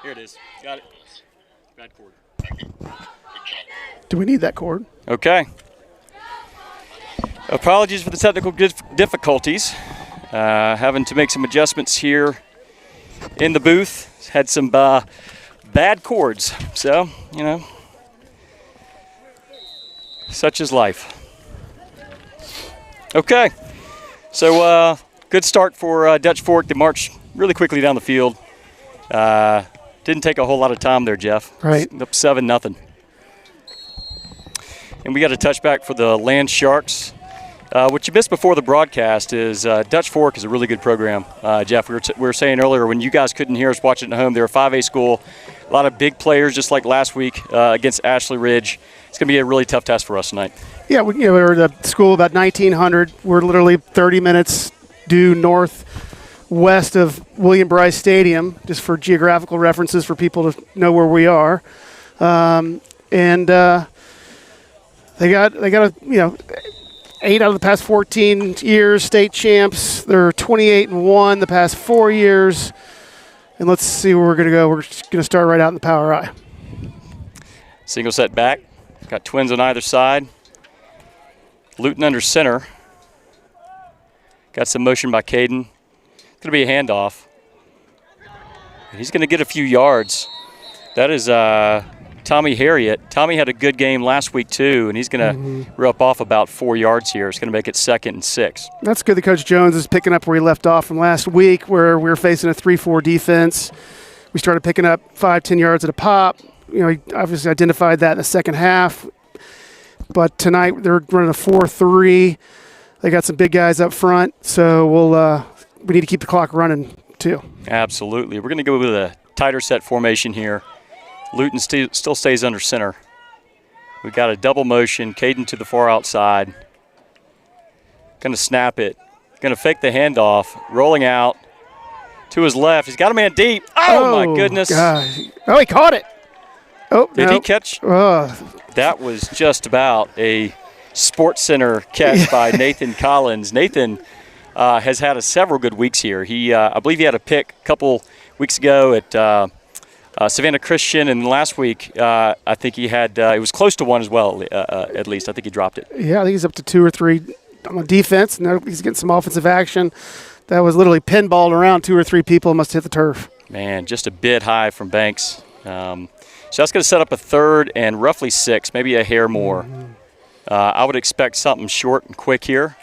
Here it is. Got it. Bad cord. Do we need that cord? Okay. Apologies for the technical difficulties. Having to make some adjustments here in the booth. Had some bad cords. So, you know, such is life. Okay. So, good start for Dutch Fork. They marched really quickly down the field. Didn't take a whole lot of time there, Jeff. Right. Up 7-0. And we got a touchback for the Land Sharks. What you missed before the broadcast is Dutch Fork is a really good program. Jeff, we were saying earlier when you guys couldn't hear us watching at home, they're a 5A school. A lot of big players, just like last week against Ashley Ridge. It's going to be a really tough test for us tonight. Yeah, we're at a school about 1,900. We're literally 30 minutes due northwest of William Bryce Stadium, just for geographical references for people to know where we are. They got 8 out of the past 14 years state champs. They're 28-1 the past 4 years. And let's see where we're going to go. We're just going to start right out in the power I. Single set back. Got twins on either side. Luton under center. Got some motion by Caden. It's going to be a handoff. He's going to get a few yards. That is Tommy Harriet. Tommy had a good game last week too, and he's going to rip off about 4 yards here. It's going to make it 2nd and 6. That's good that Coach Jones is picking up where he left off from last week, where we were facing a 3-4 defense. We started picking up 5-10 yards at a pop. You know, he obviously identified that in the second half. But tonight they're running a 4-3. They got some big guys up front, so we need to keep the clock running too. Absolutely. We're going to go with a tighter set formation here. Luton still stays under center. We've got a double motion, Caden to the far outside. Going to snap it. Going to fake the handoff, rolling out to his left. He's got a man deep. Oh my goodness. Gosh. Oh, he caught it. Oh, Did he catch? That was just about a Sports Center catch by Nathan Collins. Nathan has had several good weeks here. I believe he had a pick a couple weeks ago at Savannah Christian, and last week I think he had it was close to one as well, at least. I think he dropped it. Yeah, I think he's up to 2 or 3 on the defense. Now he's getting some offensive action. That was literally pinballed around 2 or 3 people. Must hit the turf. Man, just a bit high from Banks. So that's going to set up a 3rd and roughly 6, maybe a hair more. I would expect something short and quick here.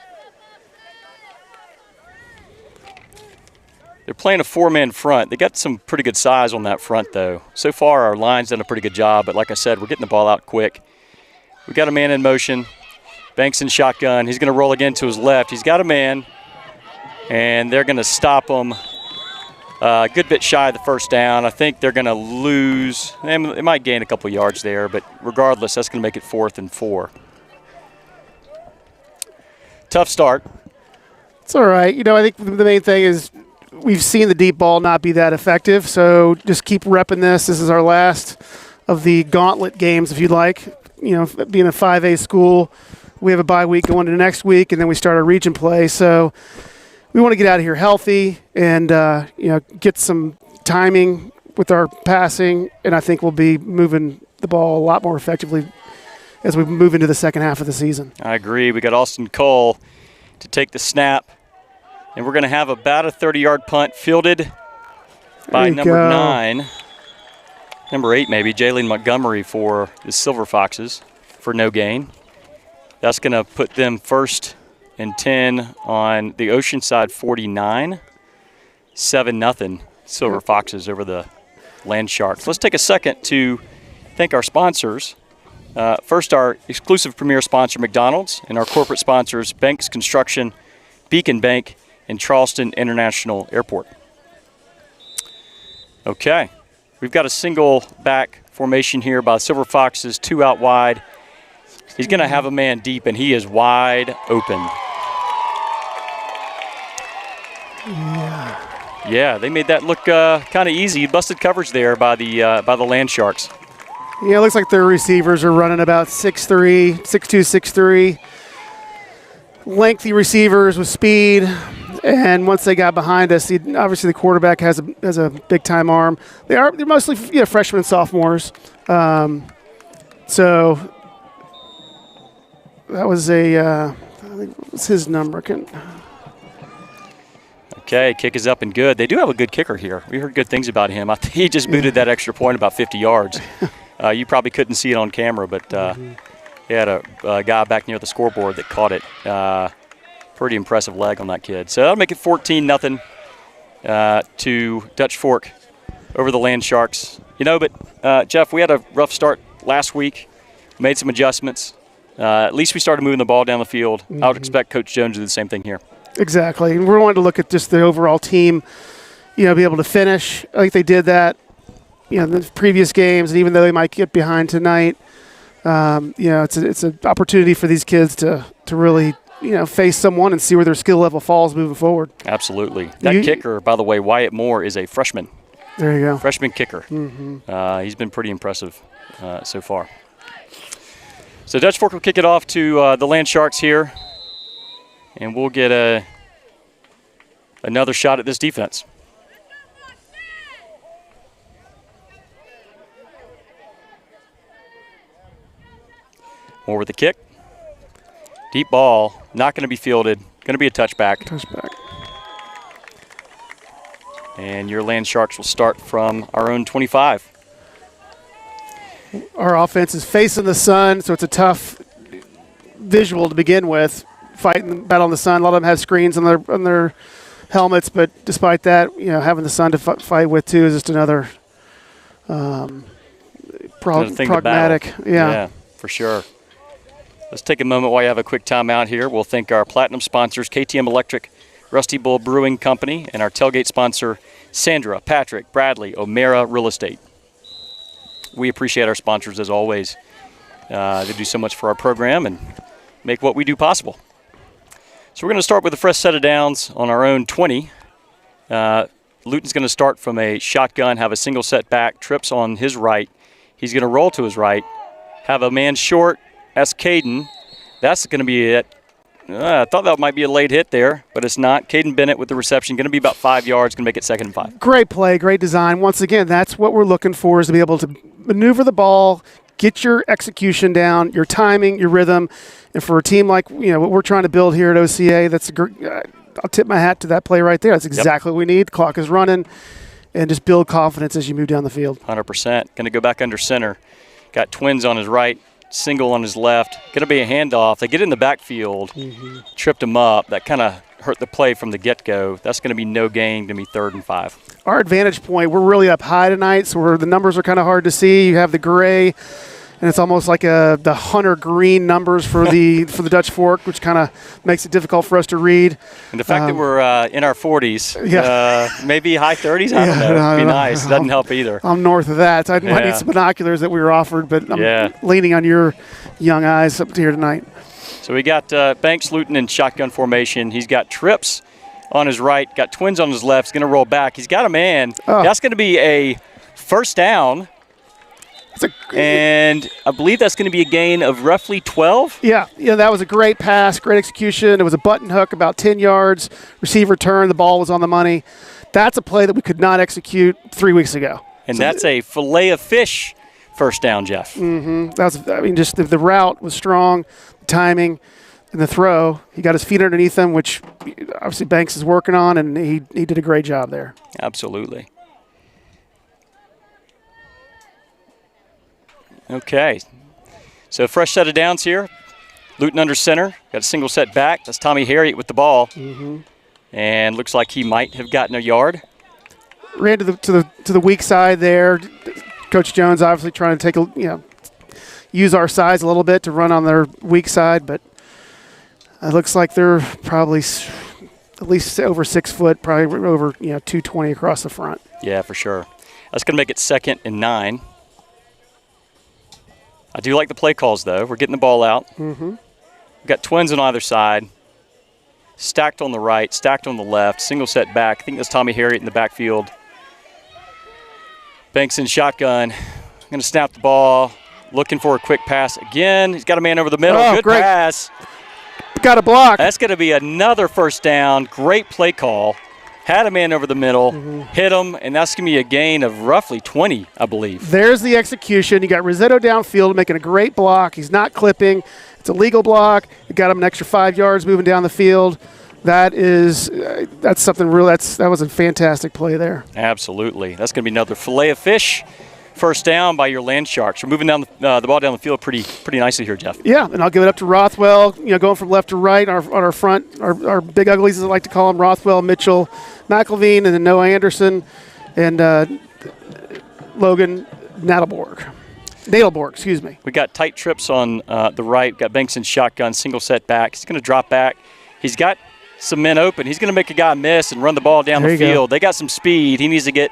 They're playing a 4-man front. They got some pretty good size on that front, though. So far, our line's done a pretty good job, but like I said, we're getting the ball out quick. We got a man in motion. Banks in shotgun. He's going to roll again to his left. He's got a man, and they're going to stop him a good bit shy of the first down. I think they're going to lose. They might gain a couple yards there, but regardless, that's going to make it 4th and 4. Tough start. It's all right. You know, I think the main thing is we've seen the deep ball not be that effective, so just keep repping this. This is our last of the gauntlet games, if you'd like. You know, being a 5A school, we have a bye week going into next week, and then we start our region play. So we want to get out of here healthy and, get some timing with our passing, and I think we'll be moving the ball a lot more effectively as we move into the second half of the season. I agree. We got Austin Cole to take the snap. And we're going to have about a 30-yard punt fielded by number 9. Number 8 maybe, Jalen Montgomery for the Silver Foxes for no gain. That's going to put them 1st and 10 on the Oceanside 49. 7-0 Silver Foxes over the Land Sharks. Let's take a second to thank our sponsors. First, our exclusive premier sponsor, McDonald's, and our corporate sponsors, Banks Construction, Beacon Bank, and Charleston International Airport. Okay, we've got a single back formation here by the Silver Foxes, 2 out wide. He's going to have a man deep, and he is wide open. Yeah, they made that look kind of easy. Busted coverage there by the Land Sharks. Yeah, it looks like their receivers are running about 6'3", 6'2", 6'3". Lengthy receivers with speed. And once they got behind us, obviously the quarterback has a big time arm. They're mostly freshmen and sophomores. So that was I think what was his number? Okay, kick is up and good. They do have a good kicker here. We heard good things about him. I think he just booted that extra point about 50 yards. You probably couldn't see it on camera, but he had a guy back near the scoreboard that caught it. Pretty impressive leg on that kid. So that'll make it 14-0 to Dutch Fork over the Land Sharks. But Jeff, we had a rough start last week. Made some adjustments. At least we started moving the ball down the field. I would expect Coach Jones to do the same thing here. Exactly. And we're wanting to look at just the overall team, be able to finish. I think they did that, in the previous games, and even though they might get behind tonight, it's an opportunity for these kids to really face someone and see where their skill level falls moving forward. Absolutely. That kicker, by the way, Wyatt Moore, is a freshman. There you go. Freshman kicker. He's been pretty impressive so far. So Dutch Fork will kick it off to the Land Sharks here, and we'll get another shot at this defense. Moore with the kick. Deep ball, not going to be fielded. Going to be a touchback. And your Land Sharks will start from our own 25. Our offense is facing the sun, so it's a tough visual to begin with. Fighting battle in the sun. A lot of them have screens on their helmets, but despite that, having the sun to fight with too is just another pragmatic. Yeah, for sure. Let's take a moment while you have a quick timeout here. We'll thank our platinum sponsors, KTM Electric, Rusty Bull Brewing Company, and our tailgate sponsor, Sandra, Patrick, Bradley, O'Mara Real Estate. We appreciate our sponsors as always. They do so much for our program and make what we do possible. So we're going to start with a fresh set of downs on our own 20. Luton's going to start from a shotgun, have a single set back, trips on his right. He's going to roll to his right, have a man short. That's Caden. That's going to be it. I thought that might be a late hit there, but it's not. Caden Bennett with the reception. Going to be about 5 yards. Going to make it 2nd and 5. Great play, great design. Once again, that's what we're looking for, is to be able to maneuver the ball, get your execution down, your timing, your rhythm. And for a team like what we're trying to build here at OCA, that's I'll tip my hat to that play right there. That's exactly what we need. The clock is running, and just build confidence as you move down the field. 100%. Going to go back under center. Got twins on his right. Single on his left. Going to be a handoff. They get in the backfield, tripped him up. That kind of hurt the play from the get-go. That's going to be no gain. Going to be 3rd and 5. Our advantage point, we're really up high tonight, so the numbers are kind of hard to see. You have the gray, and it's almost like the hunter green numbers for the Dutch Fork, which kind of makes it difficult for us to read. And the fact that we're in our 40s, maybe high 30s, I don't know. It'd be nice. It doesn't help either. I'm north of that. So I might need some binoculars that we were offered, but I'm leaning on your young eyes up here tonight. So we got Banks Luton in shotgun formation. He's got trips on his right, got twins on his left. He's going to roll back. He's got a man. That's going to be a first down. And I believe that's going to be a gain of roughly 12. Yeah, that was a great pass, great execution. It was a button hook, about 10 yards. Receiver turned, the ball was on the money. That's a play that we could not execute 3 weeks ago. And that's a fillet of fish first down, Jeff. Just the route was strong, the timing, and the throw. He got his feet underneath him, which obviously Banks is working on, and he did a great job there. Absolutely. Okay, so fresh set of downs here. Luton under center, got a single set back. That's Tommy Harriet with the ball, and looks like he might have gotten a yard. Ran to the weak side there. Coach Jones obviously trying to take use our size a little bit to run on their weak side, but it looks like they're probably at least over 6 foot, probably over 220 across the front. Yeah, for sure. That's going to make it 2nd and 9. I do like the play calls, though. We're getting the ball out. We've got twins on either side. Stacked on the right, stacked on the left, single set back. I think that's Tommy Harriet in the backfield. Banks in shotgun. Going to snap the ball. Looking for a quick pass again. He's got a man over the middle. Good great pass. got a block. That's going to be another first down. Great play call. Had a man over the middle, hit him, and that's going to be a gain of roughly 20, I believe. There's the execution. You got Rosetto downfield making a great block. He's not clipping. It's a legal block. You got him an extra 5 yards moving down the field. That's something real. That was a fantastic play there. Absolutely. That's going to be another fillet of fish. First down by your Land Sharks. We're moving down the ball down the field pretty nicely here, Jeff. Yeah, and I'll give it up to Rothwell. Going from left to right on our front, our big uglies, as I like to call them, Rothwell, Mitchell, McElveen, and then Noah Anderson, and Logan Nadelborg, excuse me. We got tight trips on the right. Got Banks in shotgun, single set back. He's going to drop back. He's got some men open. He's going to make a guy miss and run the ball down the field. They got some speed. He needs to get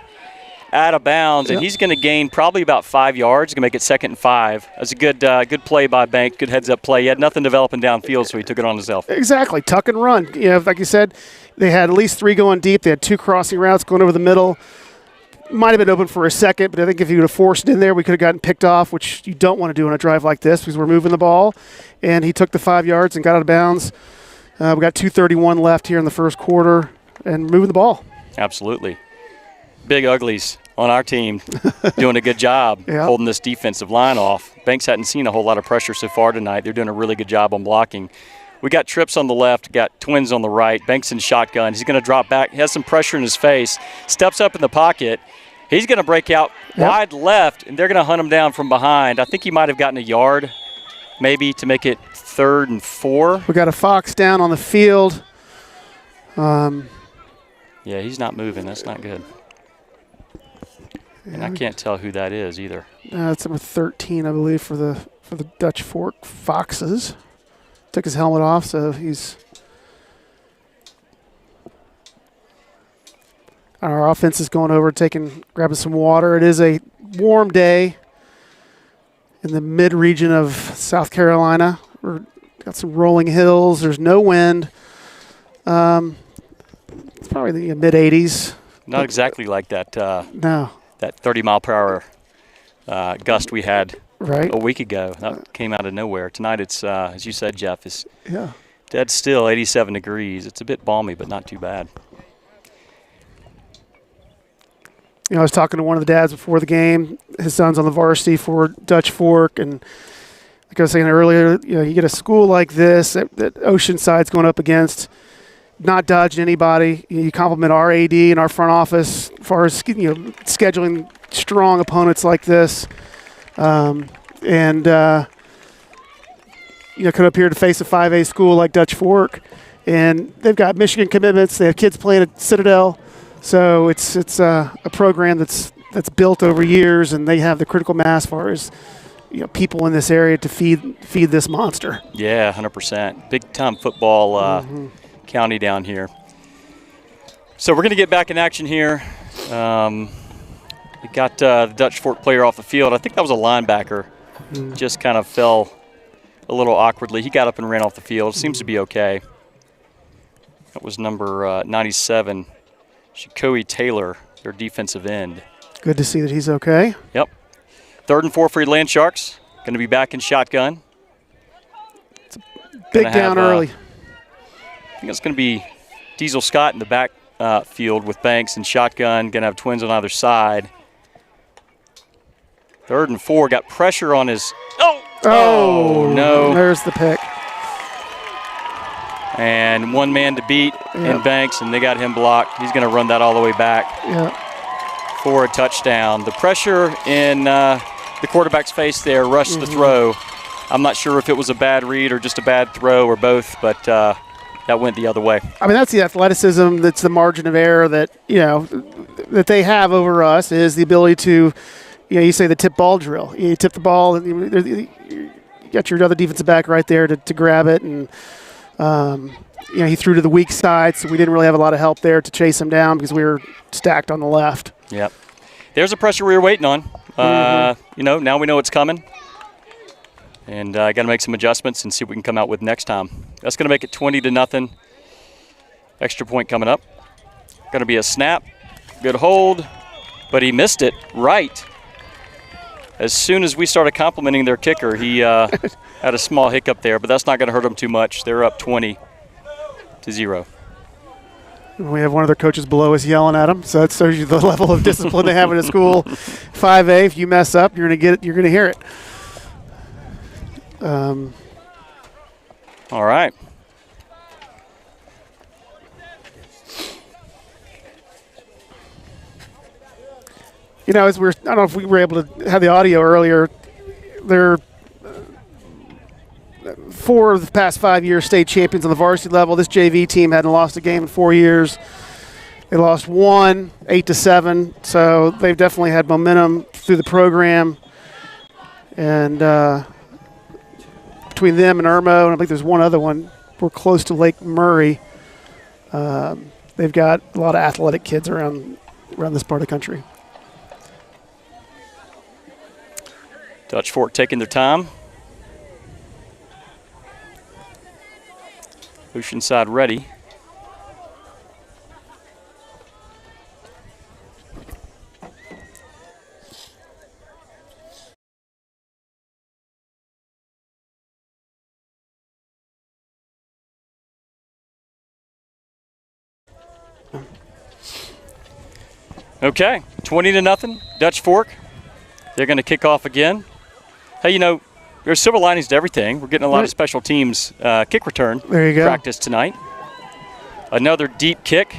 out of bounds, and he's going to gain probably about 5 yards. He's going to make it 2nd and 5. That's a good play by Bank, good heads-up play. He had nothing developing downfield, so he took it on himself. Exactly, tuck and run. Like you said, they had at least 3 going deep. They had 2 crossing routes going over the middle. Might have been open for a second, but I think if you would have forced it in there, we could have gotten picked off, which you don't want to do on a drive like this because we're moving the ball. And he took the 5 yards and got out of bounds. We got 2:31 left here in the first quarter and moving the ball. Absolutely. Big uglies on our team doing a good job holding this defensive line off. Banks hadn't seen a whole lot of pressure so far tonight. They're doing a really good job on blocking. We got trips on the left, got twins on the right. Banks in shotgun. He's going to drop back. He has some pressure in his face. Steps up in the pocket. He's going to break out wide left, and they're going to hunt him down from behind. I think he might have gotten a yard maybe to make it 3rd and 4. We got a Fox down on the field. Yeah, he's not moving. That's not good. And I can't tell who that is either. That's number 13, I believe, for the Dutch Fork Foxes. Took his helmet off, so he's. Our offense is going over, grabbing some water. It is a warm day in the mid-region of South Carolina. We've got some rolling hills. There's no wind. It's probably the mid-80s. Not exactly like that. No. That 30-mile-per-hour gust we had a week ago. That came out of nowhere. Tonight it's, as you said, Jeff, is dead still, 87 degrees. It's a bit balmy, but not too bad. I was talking to one of the dads before the game. His son's on the varsity for Dutch Fork, and like I was saying earlier, you get a school like this that Oceanside's going up against, not dodging anybody. You compliment our AD and our front office as far as scheduling strong opponents like this, come up here to face a 5A school like Dutch Fork, and they've got Michigan commitments. They have kids playing at Citadel. So it's a program that's built over years, and they have the critical mass as far as people in this area to feed this monster. Yeah, 100%. Big time football county down here. So we're going to get back in action here. We got the Dutch Fork player off the field. I think that was a linebacker. Just kind of fell a little awkwardly. He got up and ran off the field. Seems to be okay. That was number 97. Shakoe Taylor, their defensive end. Good to see that he's okay. Yep. 3rd and 4 for your Land Sharks. Going to be back in shotgun. It's a big down early. I think it's going to be Diesel Scott in the back field with Banks and shotgun. Going to have twins on either side. 3rd and 4. Got pressure on his. Oh no. There's the pick. And one man to beat in Banks, and they got him blocked. He's going to run that all the way back for a touchdown. The pressure in the quarterback's face there rushed the throw. I'm not sure if it was a bad read or just a bad throw or both, but that went the other way. I mean, that's the athleticism. That's the margin of error that that they have over us is the ability to, you say the tip ball drill. You tip the ball, and you got your other defensive back right there to grab it, and he threw to the weak side, so we didn't really have a lot of help there to chase him down because we were stacked on the left. Yep. There's a pressure we were waiting on. Now we know it's coming. And got to make some adjustments and see what we can come out with next time. That's going to make it 20-0. Extra point coming up. Going to be a snap. Good hold. But he missed it right. as soon as we started complimenting their kicker, he had a small hiccup there, but that's not going to hurt him too much. They're up 20-0. We have one of their coaches below us yelling at them, so that shows you the level of discipline they have in a school. 5A, if you mess up, you're going to hear it. All right. You know, I don't know if we were able to have the audio earlier. They're 4 of the past 5 years state champions on the varsity level. This JV team hadn't lost a game in 4 years. They lost 1, 8-7. So they've definitely had momentum through the program. And between them and Irmo, and I think there's one other one, we're close to Lake Murray. They've got a lot of athletic kids around this part of the country. Dutch Fork taking their time. Oceanside ready. Okay, 20-0, Dutch Fork. They're going to kick off again. Hey, you know, there's silver linings to everything. We're getting a lot of special teams kick return practice tonight. Another deep kick.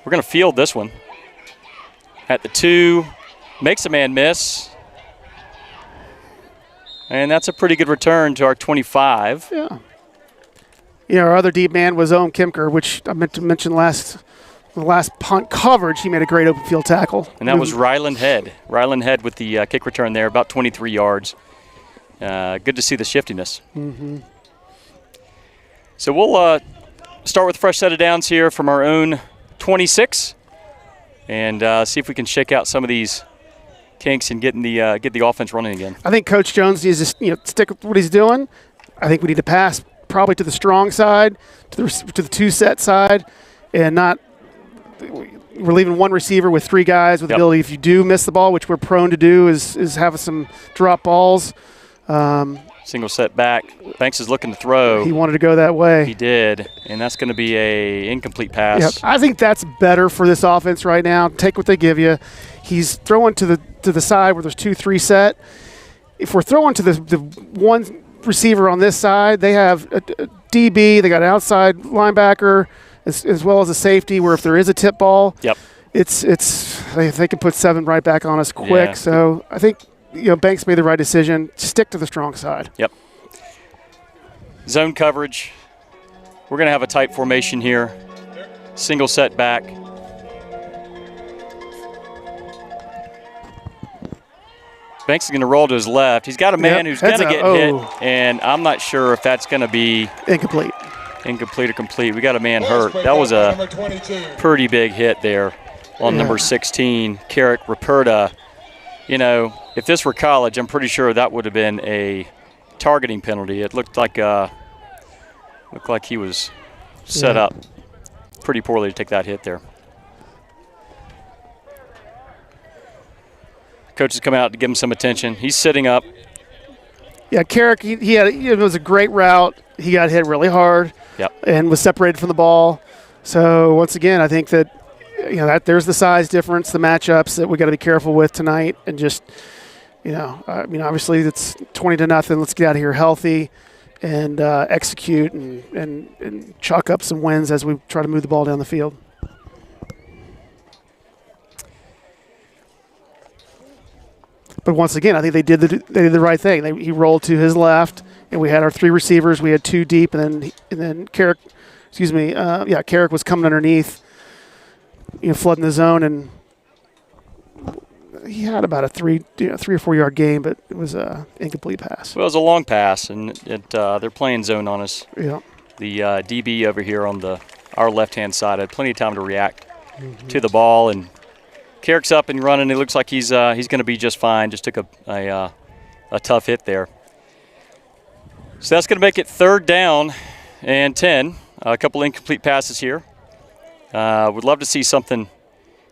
We're going to field this one. At the 2, makes a man miss. And that's a pretty good return to our 25. Yeah. You know, our other deep man was Owen Kimker, which I meant to mention the last punt coverage. He made a great open field tackle. And that was Ryland Head. Ryland Head with the kick return there, about 23 yards. Good to see the shiftiness. Mm-hmm. So we'll start with a fresh set of downs here from our own 26 and see if we can shake out some of these kinks and get the offense running again. I think Coach Jones needs to stick with what he's doing. I think we need to pass probably to the strong side, to the 2-set side, and not – we're leaving one receiver with 3 guys with the ability, if you do miss the ball, which we're prone to do, is have some drop balls. Single set back. Banks is looking to throw. He wanted to go that way. He did, and that's going to be a incomplete pass. Yep. I think that's better for this offense right now. Take what they give you. He's throwing to the side where there's 2-3 set. If we're throwing to the one receiver on this side, they have a DB. They got an outside linebacker as well as a safety. Where if there is a tip ball, it's they can put 7 right back on us quick. Yeah. So I think. Banks made the right decision. Stick to the strong side. Yep. Zone coverage. We're going to have a tight formation here. Single set back. Banks is going to roll to his left. He's got a man who's going to get hit, and I'm not sure if that's going to be incomplete or complete. We got a man hurt. That was a pretty big hit there on number 16, Carrick Ruperta. You know, if this were college, I'm pretty sure that would have been a targeting penalty. It looked like he was set up pretty poorly to take that hit there. Coach has come out to give him some attention. He's sitting up. Yeah, Carrick, it was a great route. He got hit really hard and was separated from the ball. So, once again, I think that there's the size difference, the matchups that we got to be careful with tonight, and just, obviously it's 20-0. Let's get out of here healthy and execute and chalk up some wins as we try to move the ball down the field. But once again, I think they did the right thing. He rolled to his left, and we had our 3 receivers. We had 2 deep, and then Carrick, Carrick was coming underneath. Flooding the zone, and he had about a 3 or 4 yard gain, but it was an incomplete pass. Well, it was a long pass, and they're playing zone on us. Yeah. The DB over here on our left-hand side had plenty of time to react to the ball, and Carrick's up and running. It looks like he's going to be just fine. Just took a tough hit there. So that's going to make it 3rd down and 10. A couple incomplete passes here. Would love to see something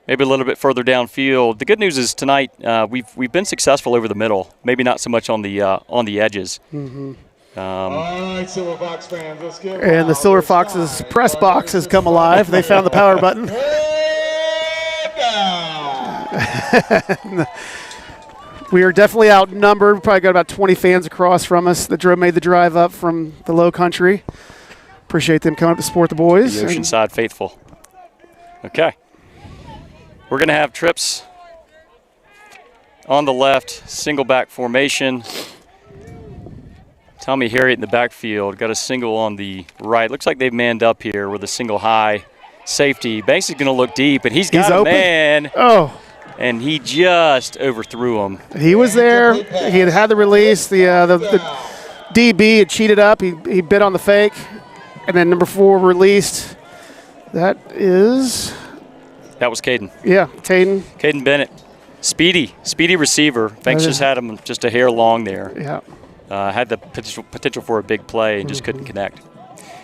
maybe a little bit further downfield. The good news is tonight we've been successful over the middle, maybe not so much on the edges. Mm-hmm. All right, Silver Fox fans, let's get And the Silver Fox's press box has come alive. They found the power button. We are definitely outnumbered. We probably got about 20 fans across from us that made the drive up from the low country. Appreciate them coming up to support the boys. The Oceanside faithful. Okay. We're going to have trips on the left, single back formation. Tommy Harriet in the backfield, got a single on the right. Looks like they've manned up here with a single high safety. Banks is going to look deep, and he's got a open. Man. Oh. And he just overthrew him. He was there. He had the release. The DB had cheated up. He bit on the fake. And then number 4 released. That was Caden. Yeah, Caden Bennett. Speedy receiver. Banks just had him just a hair long there. Yeah. Had the potential for a big play and just couldn't connect.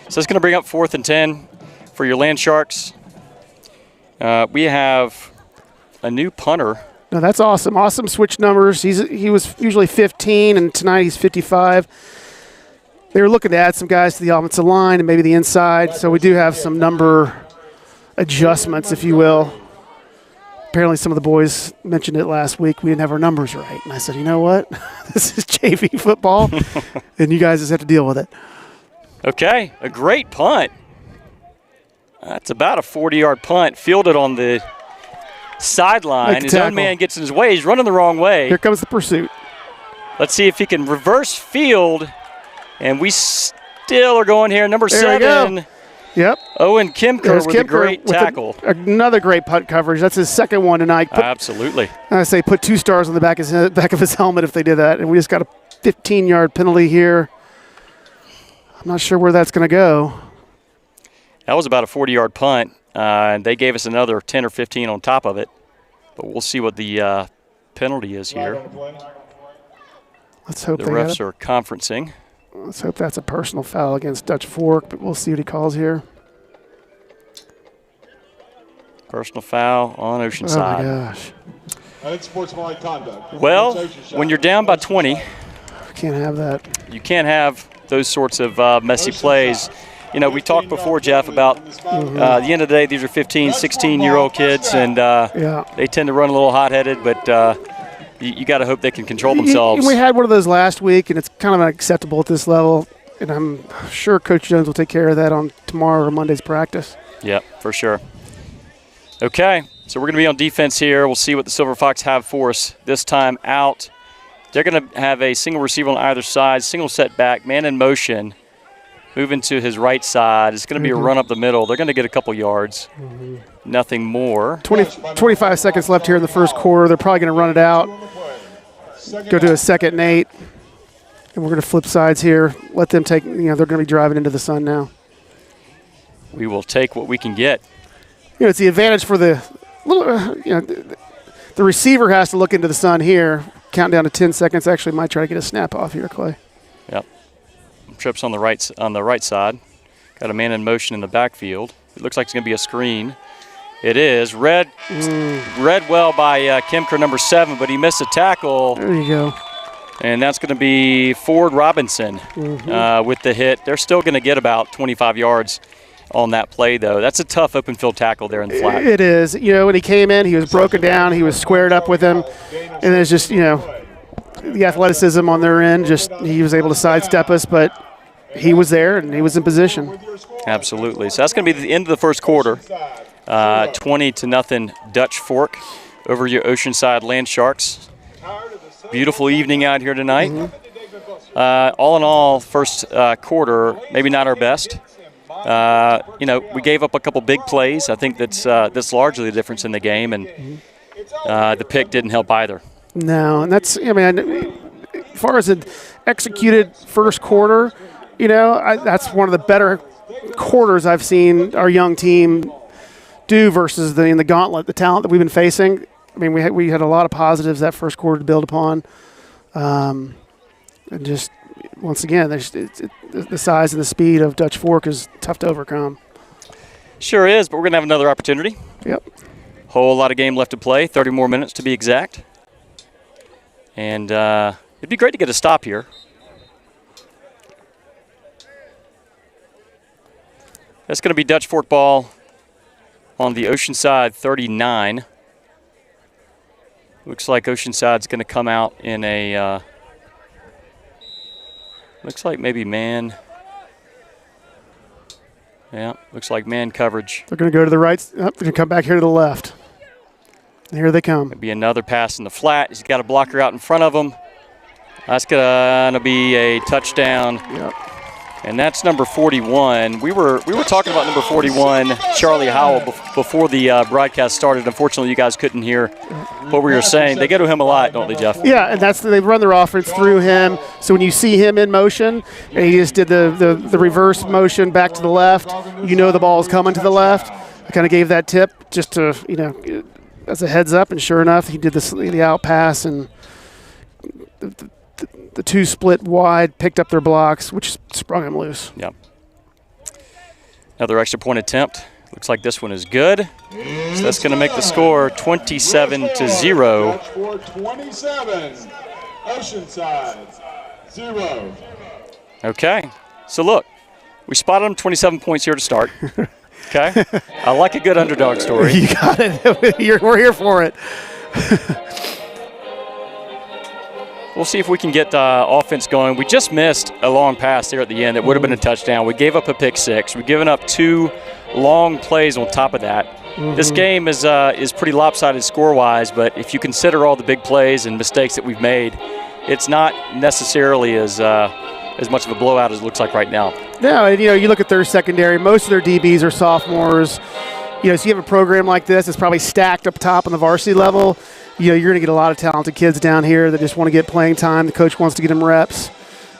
So it's going to bring up 4th and 10 for your Land Sharks. We have a new punter. No, that's awesome. Awesome switch numbers. He was usually 15, and tonight he's 55. They were looking to add some guys to the offensive line and maybe the inside, so we do have some number adjustments, if you will. Apparently some of the boys mentioned it last week. We didn't have our numbers right. And I said, you know what? This is JV football, and you guys just have to deal with it. Okay, a great punt. That's about a 40-yard punt, fielded on the sideline. His own man gets in his way. He's running the wrong way. Here comes the pursuit. Let's see if he can reverse field. And we still are going here. Number 7. Yep. Owen Kimker with a great tackle. Another great punt coverage. That's his second one tonight. Absolutely. I say put 2 stars on the back of his helmet if they did that. And we just got a 15-yard penalty here. I'm not sure where that's going to go. That was about a 40-yard punt. And they gave us another 10 or 15 on top of it. But we'll see what the penalty is here. Let's hope the refs are conferencing. Let's hope that's a personal foul against Dutch Fork, but we'll see what he calls here. Personal foul on Oceanside. Oh, my gosh. I think sportsmanlike conduct. Well, when you're down by 20, we can't have that. You can't have those sorts of messy plays. You know, we talked before, Jeff, about at the end of the day, these are 15, 16-year-old kids, and they tend to run a little hot-headed, but you got to hope they can control themselves. We had one of those last week, and it's kind of unacceptable at this level, and I'm sure Coach Jones will take care of that on tomorrow or Monday's practice. Yep, for sure. Okay, so we're going to be on defense here. We'll see what the Silver Fox have for us this time out. They're going to have a single receiver on either side, single setback, man in motion, moving to his right side. It's going to be a run up the middle. They're going to get a couple yards. Nothing more. 25 seconds left here in the first quarter. They're probably going to run it out. Go to a 2nd and 8. And we're going to flip sides here. Let them take, they're going to be driving into the sun now. We will take what we can get. It's the advantage for the receiver has to look into the sun here. Count down to 10 seconds. Actually, might try to get a snap off here, Clay. Yep. Trips on the right side. Got a man in motion in the backfield. It looks like it's going to be a screen. It is. Read well by Kimker, number 7, but he missed a tackle. There you go. And that's going to be Ford Robinson with the hit. They're still going to get about 25 yards on that play, though. That's a tough open field tackle there in the flat. It is. When he came in, he was broken down. He was squared up with him. And it's just, the athleticism on their end, he was able to sidestep us, but he was there and he was in position. Absolutely. So that's going to be the end of the first quarter. 20-0 Dutch Fork over your Oceanside Land Sharks. Beautiful evening out here tonight. All in all, first quarter, maybe not our best. We gave up a couple big plays. I think that's largely the difference in the game, and the pick didn't help either. No, and that's, as far as an executed first quarter, that's one of the better quarters I've seen our young team do versus in the gauntlet, the talent that we've been facing. We had a lot of positives that first quarter to build upon. And just, once again, the size and the speed of Dutch Fork is tough to overcome. Sure is, but we're going to have another opportunity. Yep. Whole lot of game left to play, 30 more minutes to be exact. And it'd be great to get a stop here. That's going to be Dutch Fork ball on the Oceanside 39. Looks like Oceanside's going to come out in a, looks like maybe man. Yeah, looks like man coverage. They're going to go to the right. Oh, they're going to come back here to the left. Here they come. Maybe another pass in the flat. He's got a blocker out in front of him. That's going to be a touchdown. Yep. And that's number 41. We were talking about number 41, Charlie Howell, before the broadcast started. Unfortunately, you guys couldn't hear what we were saying. They go to him a lot, don't they, Jeff? Yeah, and they run their offense through him. So when you see him in motion, and he just did the reverse motion back to the left, you know the ball is coming to the left. I kind of gave that tip just to, as a heads up, and sure enough, he did the out pass, and the two split wide, picked up their blocks, which sprung him loose. Yep. Another extra point attempt. Looks like this one is good. So that's going to make the score 27-0. 27. Oceanside 0. Okay. So look, we spotted them 27 points here to start. Okay. I like a good underdog story. You got it. We're here for it. We'll see if we can get offense going. We just missed a long pass there at the end that would have been a touchdown. We gave up a pick six. We've given up 2 long plays on top of that. This game is pretty lopsided score-wise, but if you consider all the big plays and mistakes that we've made, it's not necessarily as much of a blowout as it looks like right now. No, and you look at their secondary. Most of their DBs are sophomores. So you have a program like this that's probably stacked up top on the varsity level. You're going to get a lot of talented kids down here that just want to get playing time. The coach wants to get them reps.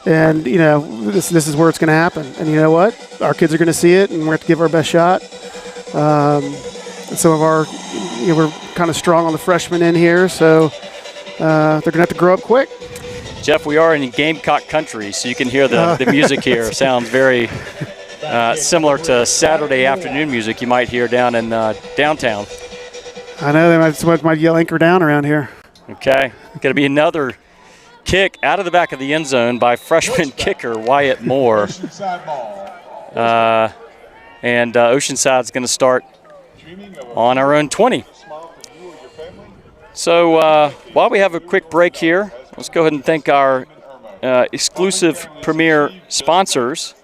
And, this is where it's going to happen. And you know what? Our kids are going to see it, and we're going to give our best shot. And some of our, we're kind of strong on the freshmen in here, so they're going to have to grow up quick. Jeff, we are in Gamecock country, so you can hear the music here. Sounds very similar to Saturday afternoon music you might hear down in downtown. I know they might yell anchor down around here. Okay. Going to be another kick out of the back of the end zone by freshman kicker Wyatt Moore. And Oceanside's going to start on our own 20. So while we have a quick break here, let's go ahead and thank our exclusive premier sponsors.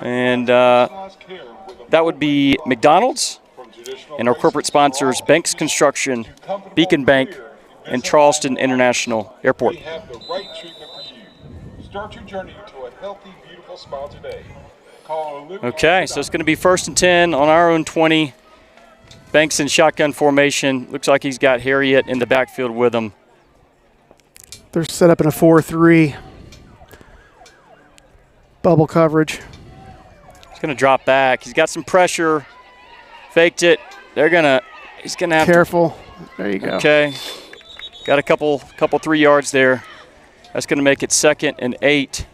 And that would be McDonald's, and our corporate sponsors, Banks Construction, Beacon Bank, and Charleston International Airport. We have the right treatment for you. Start your journey to a healthy, beautiful smile today. Okay, so it's going to be 1st and 10 on our own 20. Banks in shotgun formation. Looks like he's got Harriet in the backfield with him. They're set up in a 4-3. Bubble coverage. He's going to drop back. He's got some pressure. Faked it. He's going to have Careful. There you go. Okay. Got a couple 3 yards there. That's going to make it 2nd and 8.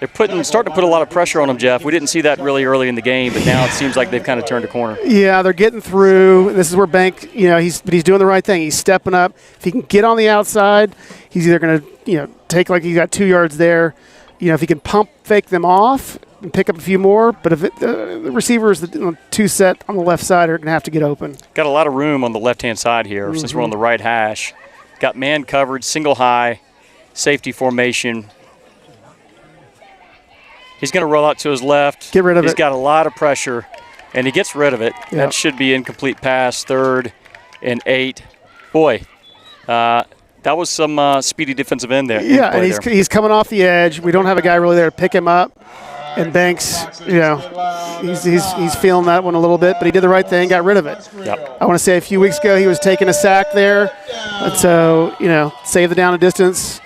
They're starting to put a lot of pressure on him, Jeff. We didn't see that really early in the game, but now it seems like they've kind of turned a corner. Yeah, they're getting through. This is where Bank, he's doing the right thing. He's stepping up. If he can get on the outside, he's either going to, take like he got 2 yards there. If he can pump fake them off and pick up a few more, but if the receivers, the 2 set on the left side are going to have to get open. Got a lot of room on the left-hand side here since we're on the right hash. Got man covered, single high, safety formation. He's going to roll out to his left. Get rid of it. He's got a lot of pressure, and he gets rid of it. Yep. That should be incomplete pass, 3rd and 8. Boy, that was some speedy defensive end there. Yeah, and he's coming off the edge. We don't have a guy really there to pick him up. And Banks, he's feeling that one a little bit, but he did the right thing, got rid of it. Yep. I want to say a few weeks ago he was taking a sack there. And so, save the down and distance.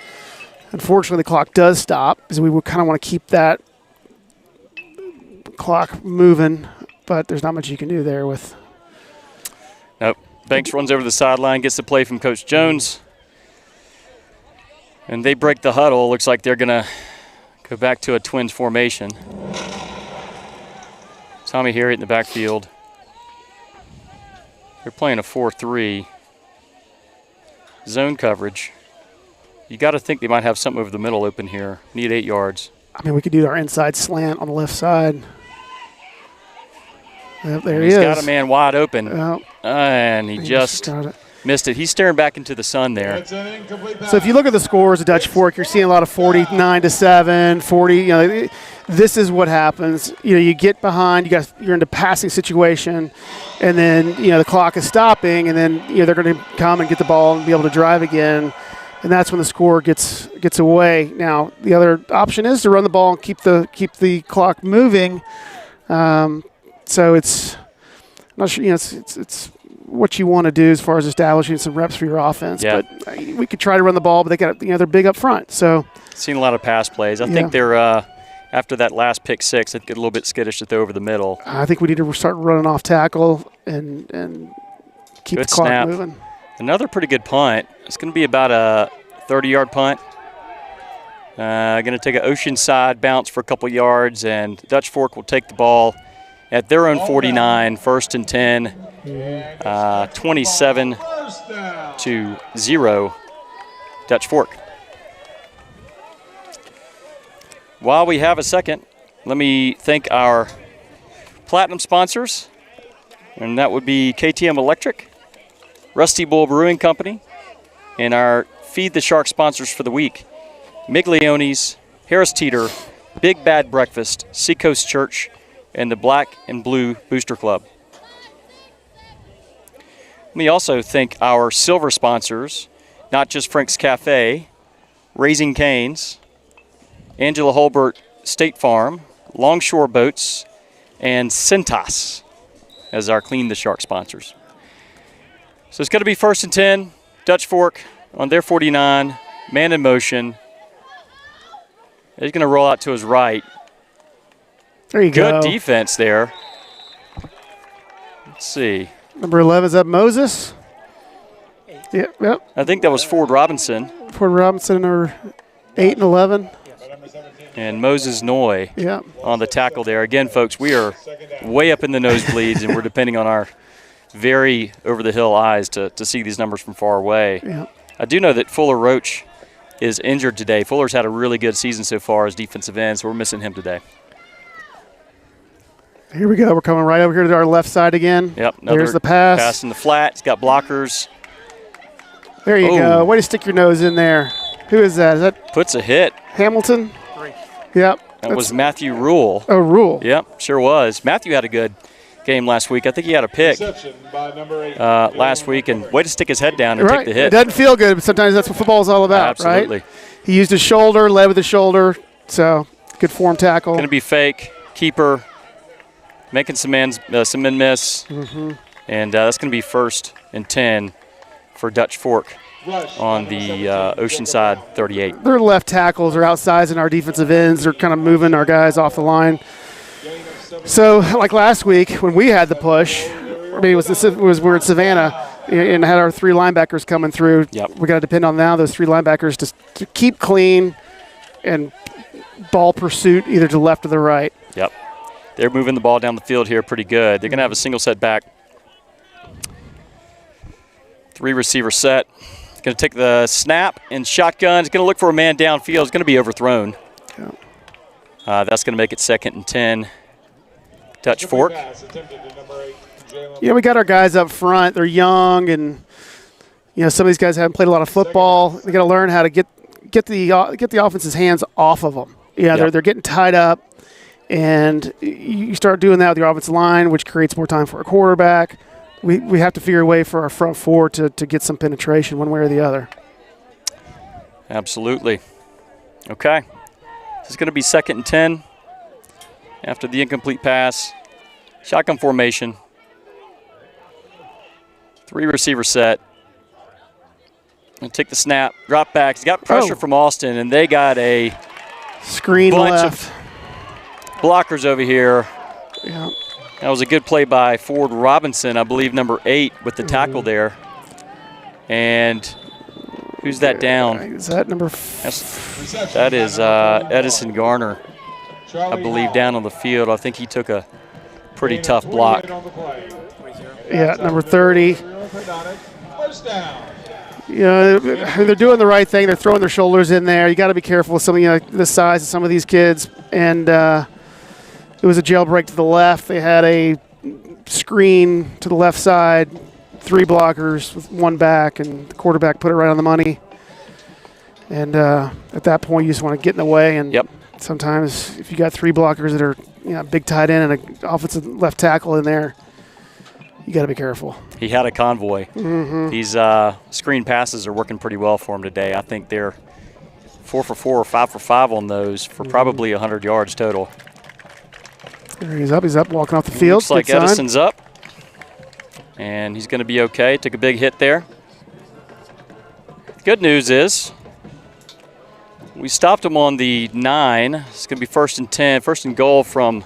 Unfortunately, the clock does stop because we would kind of want to keep that clock moving, but there's not much you can do there with. Nope. Banks runs over the sideline, gets the play from Coach Jones. And they break the huddle. Looks like they're going to go back to a twins formation. Tommy Harriet in the backfield. They're playing a 4-3 zone coverage. You got to think they might have something over the middle open here. Need 8 yards. I mean, we could do our inside slant on the left side. Yep, there he He's is. got a man wide open, Well, and he just got it. missed it. He's staring back into the sun there. It's an incomplete pass. So if you look at the scores of Dutch Fork, you're seeing a lot of 49-7, 40. You know, this is what happens. You know, you get behind, you're in a passing situation, and then the clock is stopping, and then they're going to come and get the ball and be able to drive again, and that's when the score gets away. Now the other option is to run the ball and keep the clock moving. So it's I'm not sure. It's what you want to do as far as establishing some reps for your offense. Yeah. But we could try to run the ball, but they got they're big up front. So Seen a lot of pass plays. I think they're after that last pick six, they'd get a little bit skittish to throw over the middle. I think we need to start running off tackle and keep Good the clock snap. moving. Another pretty good punt. It's going to be about a 30-yard punt. Going to take an Oceanside bounce for a couple yards, and Dutch Fork will take the ball at their own 49, 1st and 10, 27-0, Dutch Fork. While we have a second, let me thank our platinum sponsors, and that would be KTM Electric, Rusty Bull Brewing Company, and our Feed the Shark sponsors for the week, Miglione's, Harris Teeter, Big Bad Breakfast, Seacoast Church, and the Black and Blue Booster Club. Let me also thank our silver sponsors, Not Just Frank's Cafe, Raising Cane's, Angela Holbert State Farm, Longshore Boats, and Cintas as our Clean the Shark sponsors. So it's going to be 1st and 10, Dutch Fork on their 49, man in motion. He's going to roll out to his right. There you go. Good defense there. Let's see. Number 11, is that Moses? Yep. I think that was Ford Robinson. Ford Robinson, number 8 and 11. And Moses Noy Yeah. on the tackle there. Again, folks, we are way up in the nosebleeds, and we're depending on our very over-the-hill eyes to see these numbers from far away. Yeah. I do know that Fuller Roach is injured today. Fuller's had a really good season so far as defensive end, so we're missing him today. Here we go. We're coming right over here to our left side again. Yep. There's the pass. Pass in the flat. It's got blockers. There you Oh. go. Way to stick your nose in there. Who is that? Is that Puts a hit. Hamilton? Yep. That was Matthew Rule. Oh, Rule. Yep, sure was. Matthew had a good game last week. I think he had a pick Interception by number 8. last week, and way to stick his head down and Right. take the hit. It doesn't feel good, but sometimes that's what football is all about, Absolutely. right? He used his shoulder, led with his shoulder, so good form tackle. Going to be fake, keeper, making some men miss, and that's going to be 1st and 10 for Dutch Fork on the Oceanside 38. Their left tackles are outsizing our defensive ends. They're kind of moving our guys off the line. So, like last week when we had the push, I mean, we're at Savannah and had our 3 linebackers coming through. Yep. We got to depend on now those 3 linebackers to keep clean and ball pursuit either to the left or the right. Yep. They're moving the ball down the field here pretty good. They're going to have a single set back. 3 receiver set. Going to take the snap and shotgun. He's going to look for a man downfield. It's going to be overthrown. Yeah. That's going to make it 2nd and 10. Dutch Fork. Pass attempted to number 8, Jalen. Yeah, we got our guys up front. They're young, and some of these guys haven't played a lot of football. They got to learn how to get the offense's hands off of them. Yeah, Yep. they're getting tied up, and you start doing that with your offensive line, which creates more time for a quarterback. We have to figure a way for our front 4 to get some penetration one way or the other. Absolutely. Okay. This is going to be 2nd and 10 after the incomplete pass. Shotgun formation. 3 receiver set. And take the snap. Drop back. He's got pressure from Austin, and they got a Screen bunch left. of blockers over here. Yeah. That was a good play by Ford Robinson, I believe number 8 with the tackle there. And who's that down? Is that number That is Edison Garner, I believe, down on the field. I think he took a pretty tough block. Yeah, number 30. First down. You know, they're doing the right thing. They're throwing their shoulders in there. You got to be careful with something like the size of some of these kids. And it was a jailbreak to the left. They had a screen to the left side, 3 blockers with 1 back, and the quarterback put it right on the money. And at that point, you just want to get in the way. And sometimes if you got 3 blockers that are, you know, big tight end and an offensive left tackle in there, you got to be careful. He had a convoy. These screen passes are working pretty well for him today. I think they're 4 for 4 or 5 for 5 on those for probably 100 yards total. There he's up. He's up, walking off the field. Looks like Edison's up, and he's going to be okay. Took a big hit there. Good news is we stopped him on the 9. It's going to be 1st and 10, 1st and goal from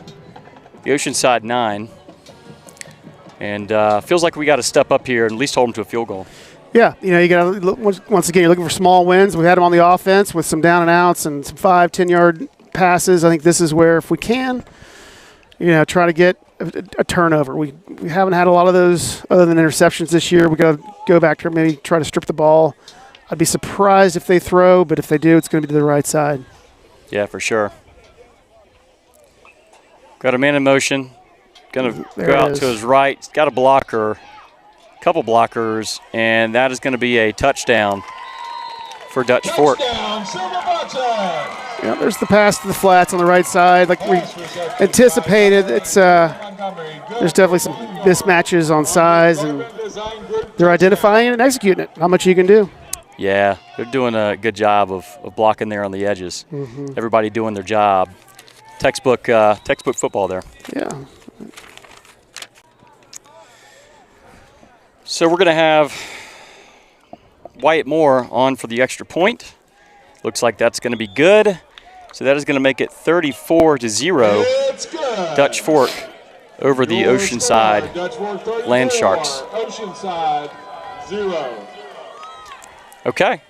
the Oceanside 9. And feels like we got to step up here and at least hold him to a field goal. Yeah, you know, you got to look, once again, you're looking for small wins. We had them on the offense with some down and outs and some 5, 10-yard passes. I think this is where, if we can, you know, try to get a turnover. We haven't had a lot of those other than interceptions this year. We got to go back to maybe try to strip the ball. I'd be surprised if they throw, but if they do, it's going to be to the right side. Yeah, for sure. Got a man in motion. Going to go out to his right. He's got a blocker, couple blockers, and that is going to be a touchdown for Dutch Fork. Yeah, there's the pass to the flats on the right side. Like we anticipated, it's there's definitely some mismatches on size, and they're identifying it and executing it. How much you can do. Yeah, they're doing a good job of blocking there on the edges. Everybody doing their job. Textbook football there. Yeah. So we're going to have Wyatt Moore on for the extra point. Looks like that's going to be good. So that is going to make it 34-0. Dutch Fork over the Oceanside Land Sharks. Oceanside 0. Okay.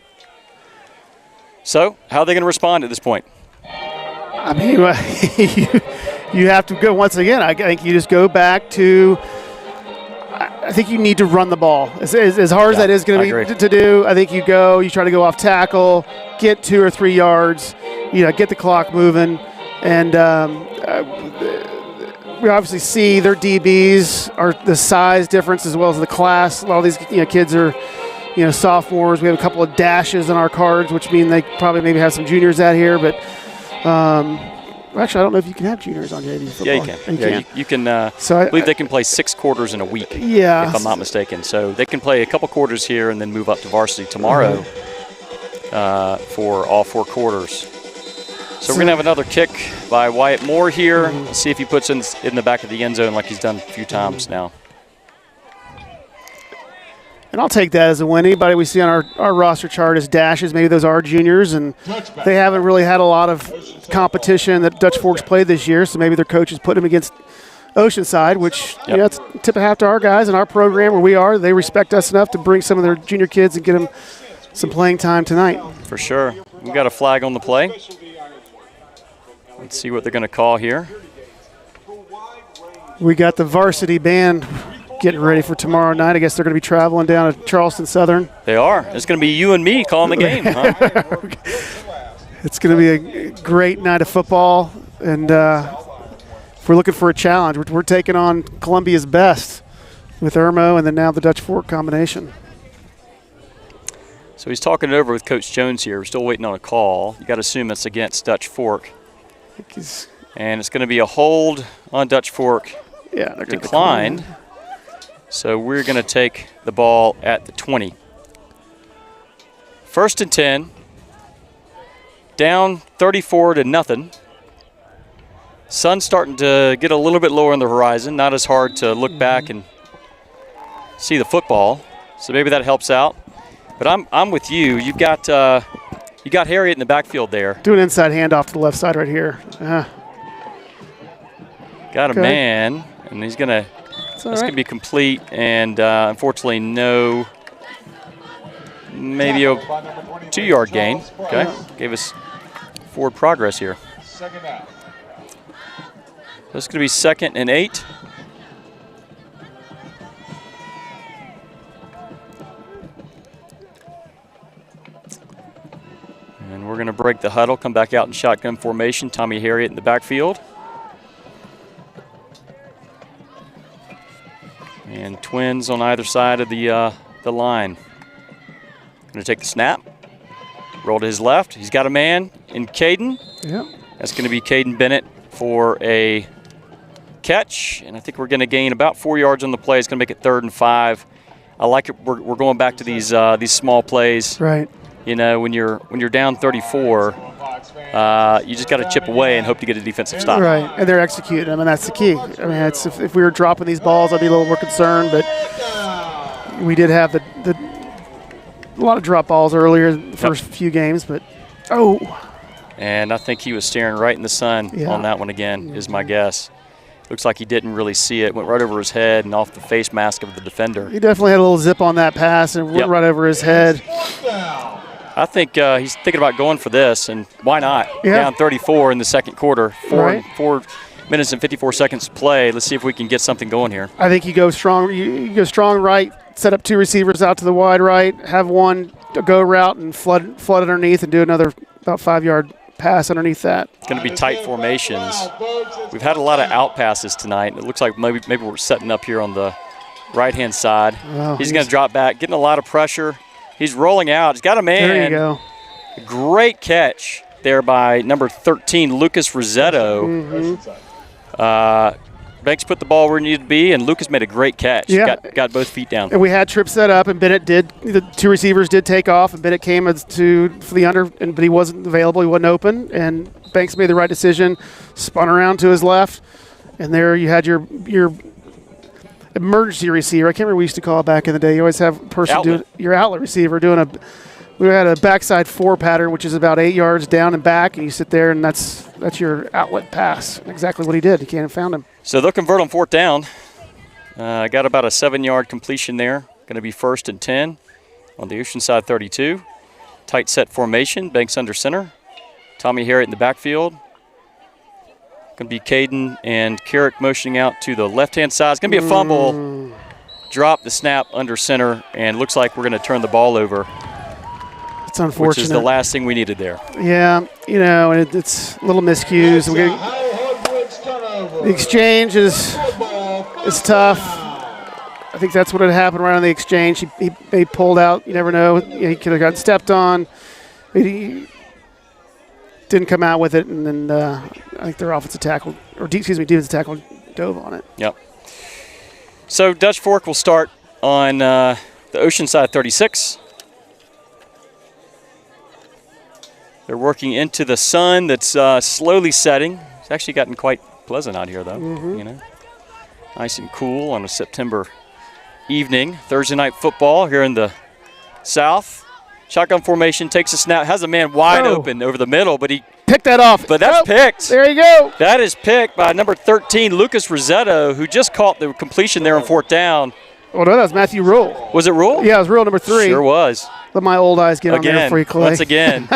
So how are they going to respond at this point? I mean, you have to go once again. I think you just go back to. I think you need to run the ball. As hard as that is going to be to do, I think you try to go off tackle, get 2 or 3 yards, you know, get the clock moving. And we obviously see their DBs are the size difference as well as the class. A lot of these kids are, sophomores. We have a couple of dashes on our cards, which mean they probably maybe have some juniors out here. But actually, I don't know if you can have juniors on JV football. Yeah, you can. I believe they can play 6 quarters in a week, if I'm not mistaken. So they can play a couple quarters here and then move up to varsity tomorrow for all 4 quarters. So we're going to have another kick by Wyatt Moore here. Let's see if he puts in the back of the end zone like he's done a few times now. And I'll take that as a win. Anybody we see on our roster chart as dashes, maybe those are juniors, and they haven't really had a lot of competition that Dutch Fork's played this year, so maybe their coaches put them against Oceanside, which it's a tip of hat to our guys in our program where we are. They respect us enough to bring some of their junior kids and get them some playing time tonight. For sure. We got a flag on the play. Let's see what they're going to call here. We got the varsity band getting ready for tomorrow night. I guess they're going to be traveling down to Charleston Southern. They are. It's going to be you and me calling the game, huh? It's going to be a great night of football, and if we're looking for a challenge, we're taking on Columbia's best with Irmo and then now the Dutch Fork combination. So he's talking it over with Coach Jones here. We're still waiting on a call. You got to assume it's against Dutch Fork. And it's going to be a hold on Dutch Fork. Yeah, they're declined. So we're going to take the ball at the 20. 1st and 10. Down 34-0. Sun's starting to get a little bit lower on the horizon. Not as hard to look back and see the football. So maybe that helps out. But I'm with you. You got Harriet in the backfield there. Do an inside handoff to the left side right here. Got a man, and he's going to. This can be complete, and unfortunately, maybe a 2-yard gain. Okay, gave us forward progress here. Second out. So it's going to be 2nd and 8. And we're going to break the huddle, come back out in shotgun formation. Tommy Harriet in the backfield. And twins on either side of the line. Going to take the snap. Roll to his left. He's got a man in Caden. Yep. That's going to be Caden Bennett for a catch. And I think we're going to gain about 4 yards on the play. It's going to make it 3rd and 5. I like it. We're going back to these small plays. Right. You know, when you're down 34, you just got to chip away and hope to get a defensive stop. Right, and they're executing them, and that's the key. I mean, if we were dropping these balls, I'd be a little more concerned, but we did have a lot of drop balls earlier in the first few games, but And I think he was staring right in the sun on that one again, is my guess. Looks like he didn't really see it. Went right over his head and off the face mask of the defender. He definitely had a little zip on that pass and went right over his head. I think he's thinking about going for this, and why not? Yeah. Down 34 in the second quarter. 4 minutes and 54 seconds to play. Let's see if we can get something going here. I think you go strong. You go strong right, set up 2 receivers out to the wide right, have one go route and flood underneath and do another about 5-yard pass underneath that. It's going to be tight formations. We've had a lot of out passes tonight. It looks like maybe we're setting up here on the right-hand side. Oh, he's going to drop back, getting a lot of pressure. He's rolling out. He's got a man. There you go. Great catch there by number 13, Lucas Rossetto. Banks put the ball where it needed to be, and Lucas made a great catch. Yeah. Got both feet down. And we had trips set up, and Bennett did. The 2 receivers did take off, and Bennett came for the under, but he wasn't available. He wasn't open, and Banks made the right decision, spun around to his left, and there you had your emergency receiver. I can't remember what we used to call it back in the day. You always have a person doing your outlet receiver doing we had a backside 4 pattern, which is about 8 yards down and back, and you sit there, and that's your outlet pass. Exactly what he did. He can't have found him. So they'll convert on 4th down. Got about a 7-yard completion there. Going to be 1st and 10 on the Oceanside 32. Tight set formation. Banks under center. Tommy Harriet in the backfield. Going to be Caden and Carrick motioning out to the left-hand side. It's going to be a fumble. Drop the snap under center, and looks like we're going to turn the ball over. It's unfortunate. Which is the last thing we needed there. Yeah, and it's a little miscues. The exchange is tough. I think that's what had happened right on the exchange. He pulled out. You never know. He could have gotten stepped on. He didn't come out with it, and then I think their defensive tackle dove on it. Yep. So Dutch Fork will start on the Oceanside 36. They're working into the sun that's slowly setting. It's actually gotten quite pleasant out here, though. You know, nice and cool on a September evening. Thursday night football here in the South. Shotgun formation, takes a snap, has a man wide open over the middle, but he picked that off. But that's picked. There you go. That is picked by number 13, Lucas Rossetto, who just caught the completion there on 4th down. Oh, no, that was Matthew Rule. Was it Rule? Yeah, it was Rule number 3. Sure was. Let my old eyes get on there for you, Clay. Once again.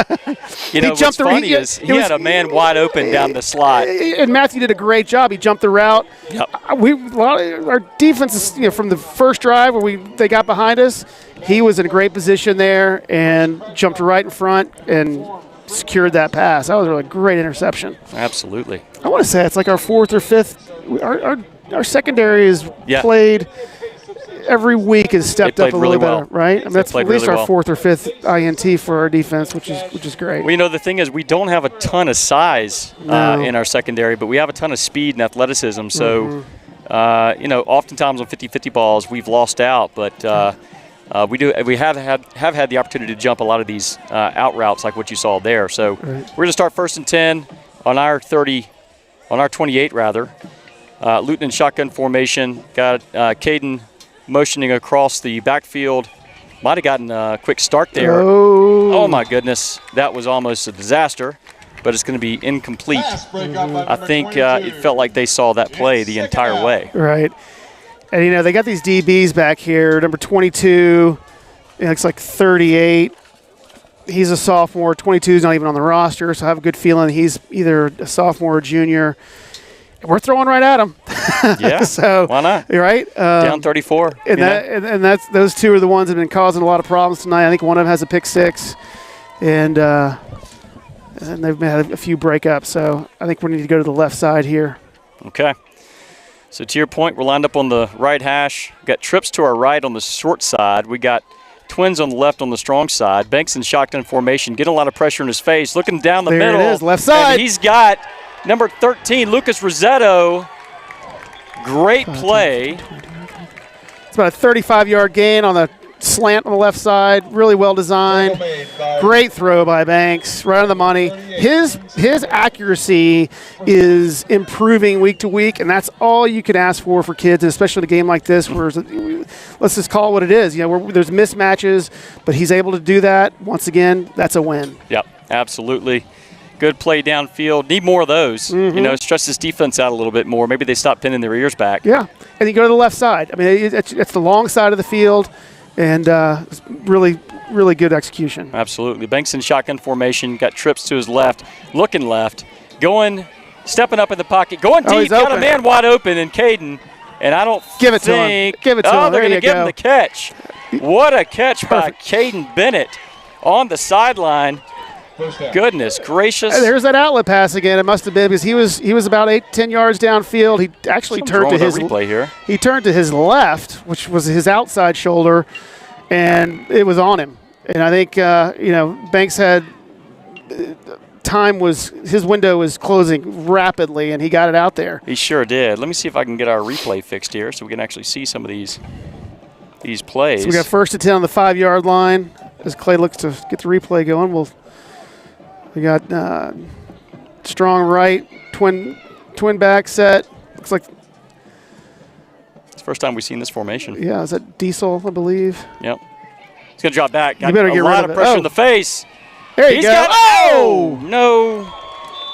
You know, what's funny is he had a man wide open down the slot. And Matthew did a great job. He jumped the route. Yep. Our defense is, from the first drive where they got behind us, he was in a great position there and jumped right in front and secured that pass. That was a really great interception. Absolutely. I want to say it's like our 4th or 5th. Our secondary is played every week has stepped up a little better, right? I mean, that's at least our 4th or 5th INT for our defense, which is great. Well, the thing is, we don't have a ton of size in our secondary, but we have a ton of speed and athleticism. So, oftentimes on 50-50 balls, we've lost out, but we have had the opportunity to jump a lot of these out routes like what you saw there. So we're going to start 1st and 10 on our 28 rather. Luton in shotgun formation. Got Caden motioning across the backfield. Might have gotten a quick start there. Oh my goodness. That was almost a disaster, but it's going to be incomplete. I think it felt like they saw that play the entire way. Right. And, they got these DBs back here. Number 22, it looks like 38. He's a sophomore. 22 is not even on the roster, so I have a good feeling he's either a sophomore or junior. We're throwing right at him. Yeah, so why not? Right? Down 34. And that's those two are the ones that have been causing a lot of problems tonight. I think one of them has a pick 6. And and they've had a few breakups. So I think we need to go to the left side here. Okay. So to your point, we're lined up on the right hash. We've got trips to our right on the short side. We got twins on the left on the strong side. Banks in shotgun formation, getting a lot of pressure in his face, looking down the middle. There it is, left side. And he's got number 13, Lucas Rossetto. Great play. It's about a 35-yard gain on the slant on the left side. Really well designed. Great throw by Banks, right on the money. His accuracy is improving week to week, and that's all you can ask for kids, and especially in a game like this where let's just call it what it is. You know, where there's mismatches, but he's able to do that. Once again, that's a win. Yep, absolutely. Good play downfield. Need more of those. You know, stress this defense out a little bit more. Maybe they stop pinning their ears back. Yeah, and you go to the left side. I mean, it's the long side of the field, and really, really good execution. Absolutely. Banks in shotgun formation. Got trips to his left, looking left, going, stepping up in the pocket, going deep. He's got open. a man wide open in Caden, and I don't Give it think. to him. Give it to him. They're There going to you give go. him the catch. What a catch by Caden Bennett on the sideline. Goodness gracious. And there's that outlet pass again. It must have been because he was about 8-10 yards downfield. He actually turned to his replay here. He turned to his left, which was his outside shoulder, and it was on him. And I think Banks had his window was closing rapidly, and he got it out there. He sure did. Let me see if I can get our replay fixed here so we can actually see some of these plays. So we got 1st and 10 on the 5-yard line. As Clay looks to get the replay going, we got strong right, twin back set. Looks like it's the first time we've seen this formation. Yeah, is that Diesel, I believe? Yep. He's going to drop back. Got You better get a rid lot of of it. pressure in the face. There you He's go. got, oh! No.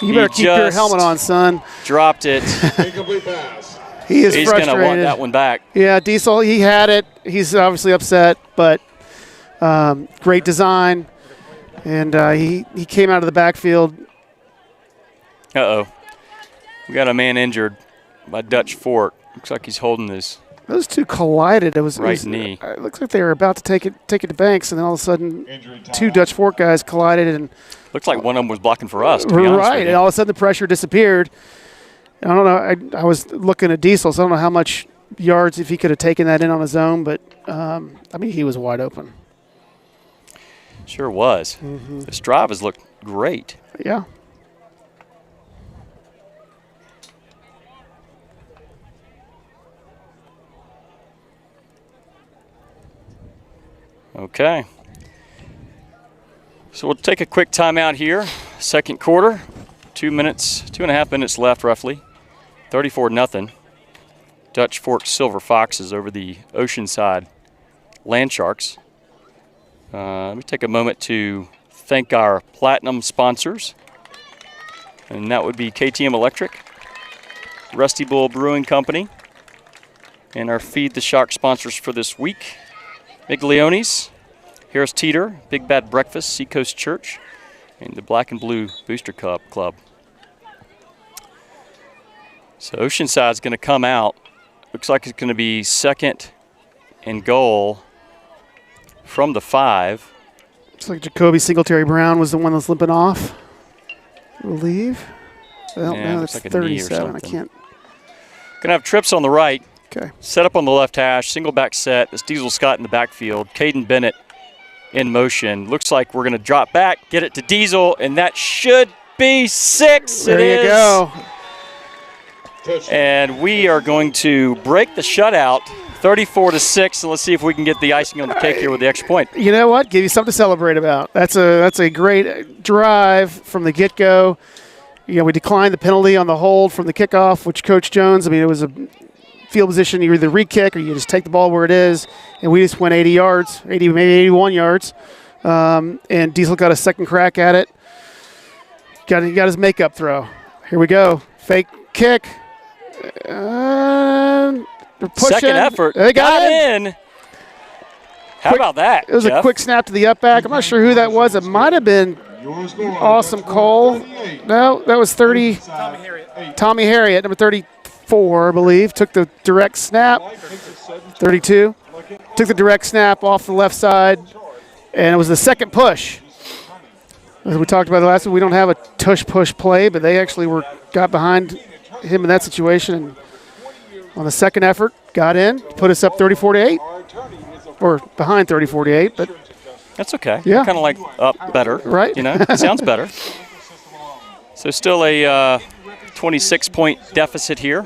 You better He keep your just helmet on, son. Dropped it. Incomplete pass. He is He's frustrated. going to want that one back. Yeah, Diesel, he had it. He's obviously upset, but great design. And he came out of the backfield. Uh-oh. We got a man injured by Dutch Fork. Looks like he's holding his Those two collided. It was knee. It looks like they were about to take it to Banks, and then all of a sudden, Injury time. two Dutch Fork guys collided, and Looks like one of them was blocking for us, to be honest right, with and you. all of a sudden the pressure disappeared. I don't know. I was looking at Diesel, so I don't know how much yards if he could have taken that in on his own, but he was wide open. Sure was. This drive has looked great. Yeah. Okay. So we'll take a quick timeout here. Second quarter. 2.5 minutes left roughly. 34-0. Dutch Fork Silver Foxes over the Oceanside Land Sharks. Let me take a moment to thank our platinum sponsors. And that would be KTM Electric, Rusty Bull Brewing Company, and our Feed the Shark sponsors for this week. Miglione's, Harris Teeter, Big Bad Breakfast, Seacoast Church, and the Black and Blue Booster Club. So Oceanside's going to come out. Looks like it's going to be 2nd and goal from the 5. Looks like Jacoby Singletary Brown was the one that's limping off, I believe. Well, Yeah, no, looks that's like a knee or 37. I something. can't. Going to have trips on the right. Okay. Set up on the left hash, single back set. This Diesel Scott in the backfield. Caden Bennett in motion. Looks like we're going to drop back, get it to Diesel, and that should be 6. There It you is. go. And we are going to break the shutout, 34-6, and let's see if we can get the icing on the cake here with the extra point. You know what? Give you something to celebrate about. That's a great drive from the get-go. You know, we declined the penalty on the hold from the kickoff, which Coach Jones, it was a field position. You either re-kick or you just take the ball where it is, and we just went 80 yards, maybe 81 yards. And Diesel got a second crack at it. Got his makeup throw. Here we go. Fake kick. They're pushing. Second effort. They got in. How about that, It was Jeff? a quick snap to the up back. I'm not sure who that was. It might have been Awesome Cole. No, that was 30. Tommy Harriet, number 34, I believe, took the direct snap. 32. Took the direct snap off the left side, and it was the second push. As we talked about the last one, we don't have a tush-push play, but they actually got behind him in that situation. And on the second effort, got in, put us up 34-8, or behind 34-8, but that's okay. Yeah. Kind of like up better. Right. You know, sounds better. So still a 26-point deficit here.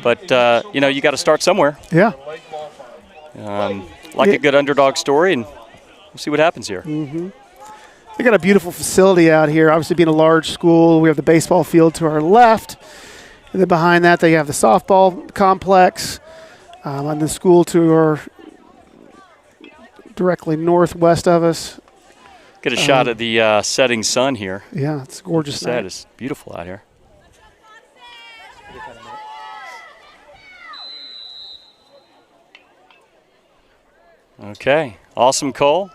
But, you know, you got to start somewhere. Yeah. Like a good underdog story, and we'll see what happens here. They got a beautiful facility out here. Obviously, being a large school, we have the baseball field to our left. And then behind that, they have the softball complex. And the school to our directly northwest of us. Get a shot of the setting sun here. Yeah, it's a gorgeous night. It's beautiful out here. Okay, awesome call.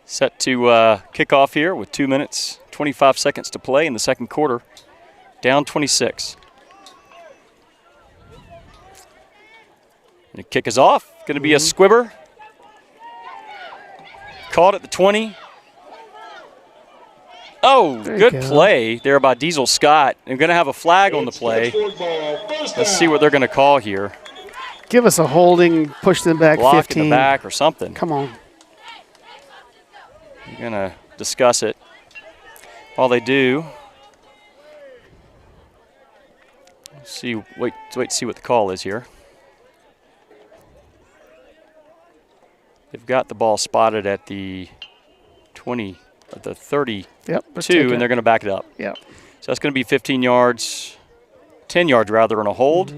Set to kick off here with 2 minutes, 25 seconds to play in the second quarter. Down 26. And the kick is off. Going to be a squibber. Caught at the 20. Oh, good play there by Diesel Scott. They're going to have a flag on the play. Let's see what they're going to call here. Give us a holding, push them back Block 15. in the back or something. Come on. We're going to discuss it while they do. Wait to see what the call is here. They've got the ball spotted at the 20, at the 32, and they're going to back it up. Yep. So that's going to be 15 yards, 10 yards rather, on a hold.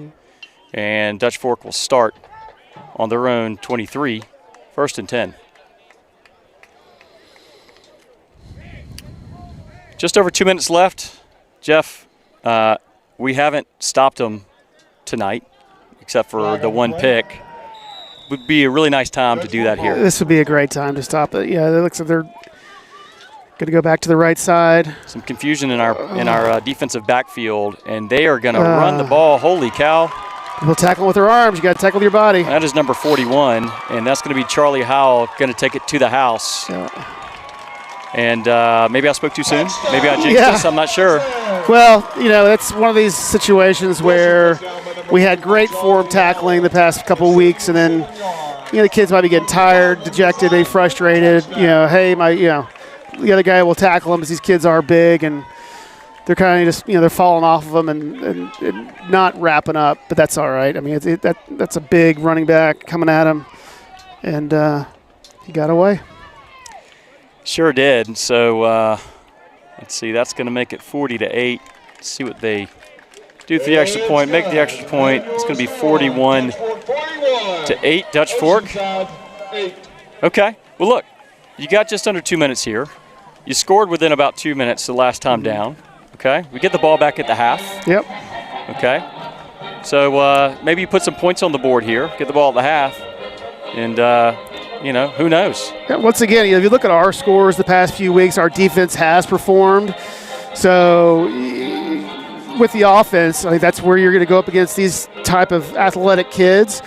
And Dutch Fork will start on their own 23, 1st and 10. Just over 2 minutes left. Jeff, we haven't stopped them tonight except for the one pick. Would be a really nice time to do that here. This would be a great time to stop it. Yeah, it looks like they're going to go back to the right side. Some confusion in our defensive backfield, and they are going to run the ball. Holy cow. People tackle with their arms. You got to tackle with your body. That is number 41, and that's going to be Charlie Howell going to take it to the house. Yeah. And maybe I spoke too soon. Maybe I jinxed this. I'm not sure. Well, you know, it's one of these situations where we had great form tackling the past couple of weeks, and then, you know, the kids might be getting tired, dejected, maybe frustrated. You know, hey, the other guy will tackle them because these kids are big, and they're kind of just, you know, they're falling off of them and not wrapping up. But that's all right. I mean, that's a big running back coming at him, and he got away. Sure did. So let's see. That's going to make it 40-8. Let's see what they do for the extra point. Make the extra point. It's going to be 41-8. Dutch Fork. Okay. Well, look, you got just under 2 minutes here. You scored within about 2 minutes the last time down. Okay. We get the ball back at the half. Yep. Okay. So maybe you put some points on the board here. Get the ball at the half, and you know, who knows? Yeah, once again, if you look at our scores the past few weeks, our defense has performed. So with the offense, I think that's where you're going to go up against these type of athletic kids.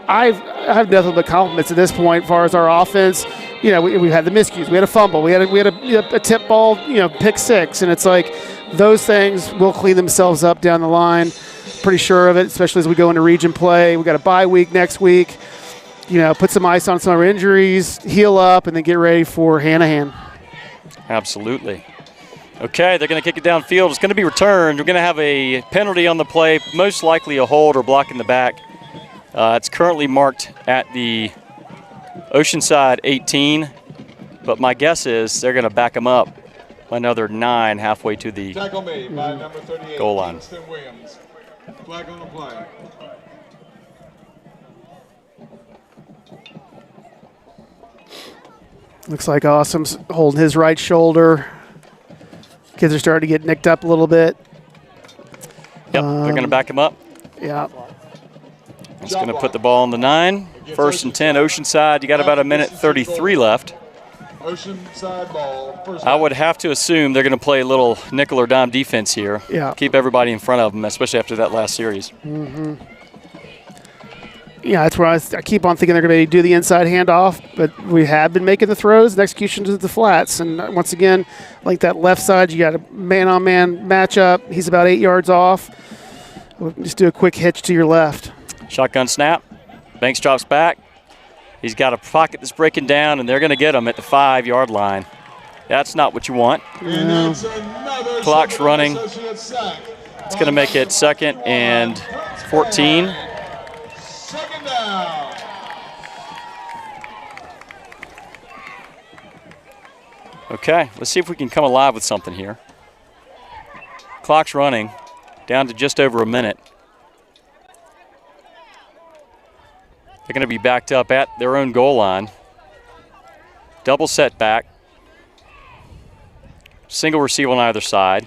I have nothing but compliments at this point as far as our offense. You know, we had the miscues, we had a fumble, we had a tip ball, you know, pick six, and it's like those things will clean themselves up down the line. Pretty sure of it, especially as we go into region play. We got a bye week next week. You know, put some ice on some of our injuries, heal up, and then get ready for hand-to-hand. Absolutely. Okay, they're going to kick it downfield. It's going to be returned. We're going to have a penalty on the play, most likely a hold or block in the back. It's currently marked at the Oceanside 18, but my guess is they're going to back them up by another 9 halfway to the goal line. Flag on the play. Looks like Awesome's holding his right shoulder. Kids are starting to get nicked up a little bit. Yep, they're going to back him up. Yeah. It's going to put the ball on the 9. 1st and 10, Oceanside. You got about a minute 33 left. Oceanside ball. I would have to assume they're going to play a little nickel or dime defense here. Yeah. Keep everybody in front of them, especially after that last series. Yeah, that's where I keep on thinking they're going to do the inside handoff, but we have been making the throws and executions of the flats. And once again, like that left side, you got a man-on-man matchup. He's about 8 yards off. We'll just do a quick hitch to your left. Shotgun snap. Banks drops back. He's got a pocket that's breaking down, and they're going to get him at the 5-yard line. That's not what you want. Clock's running. It's going to make it 2nd and 14. Second down. Okay, let's see if we can come alive with something here. Clock's running, down to just over a minute. They're going to be backed up at their own goal line. Double set back. Single receiver on either side.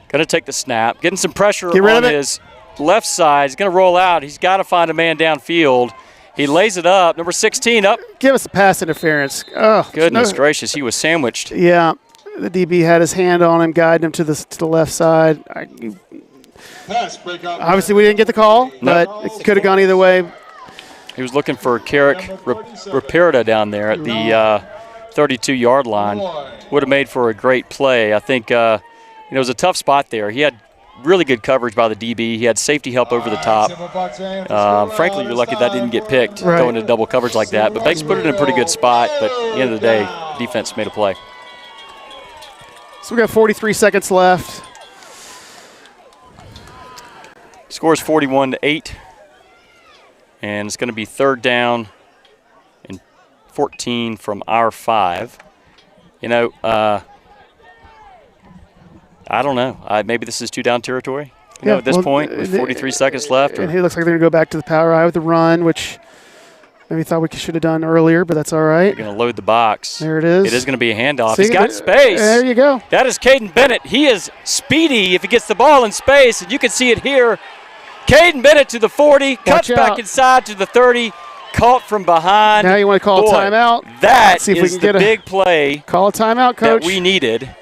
Going to take the snap. Getting some pressure on his left side. He's going to roll out. He's got to find a man downfield. He lays it up. Number 16 up. Give us a pass interference. Oh, goodness gracious. He was sandwiched. Yeah. The DB had his hand on him, guiding him to the left side. Obviously, we didn't get the call, but it could have gone either way. He was looking for Carrick Raperda down there at the 32-yard line. Would have made for a great play. I think it was a tough spot there. He had really good coverage by the DB. He had safety help over the top. Frankly, you're lucky that didn't get picked going into double coverage like that. But Banks put it in a pretty good spot. But at the end of the day, defense made a play. So we got 43 seconds left. Score is 41-8. And it's going to be 3rd down and 14 from our 5. You know, I don't know. Maybe this is 2-down territory. You know, at this point, with 43 seconds left. And it looks like they're going to go back to the power eye with the run, which maybe thought we should have done earlier, but that's all right. They're going to load the box. There it is. It is going to be a handoff. He's got space. There you go. That is Caden Bennett. He is speedy if he gets the ball in space, and you can see it here. Caden Bennett to the 40, cuts back inside to the 30, caught from behind. Now you want to call a timeout? That is the big play. Call a timeout, Coach. That we needed.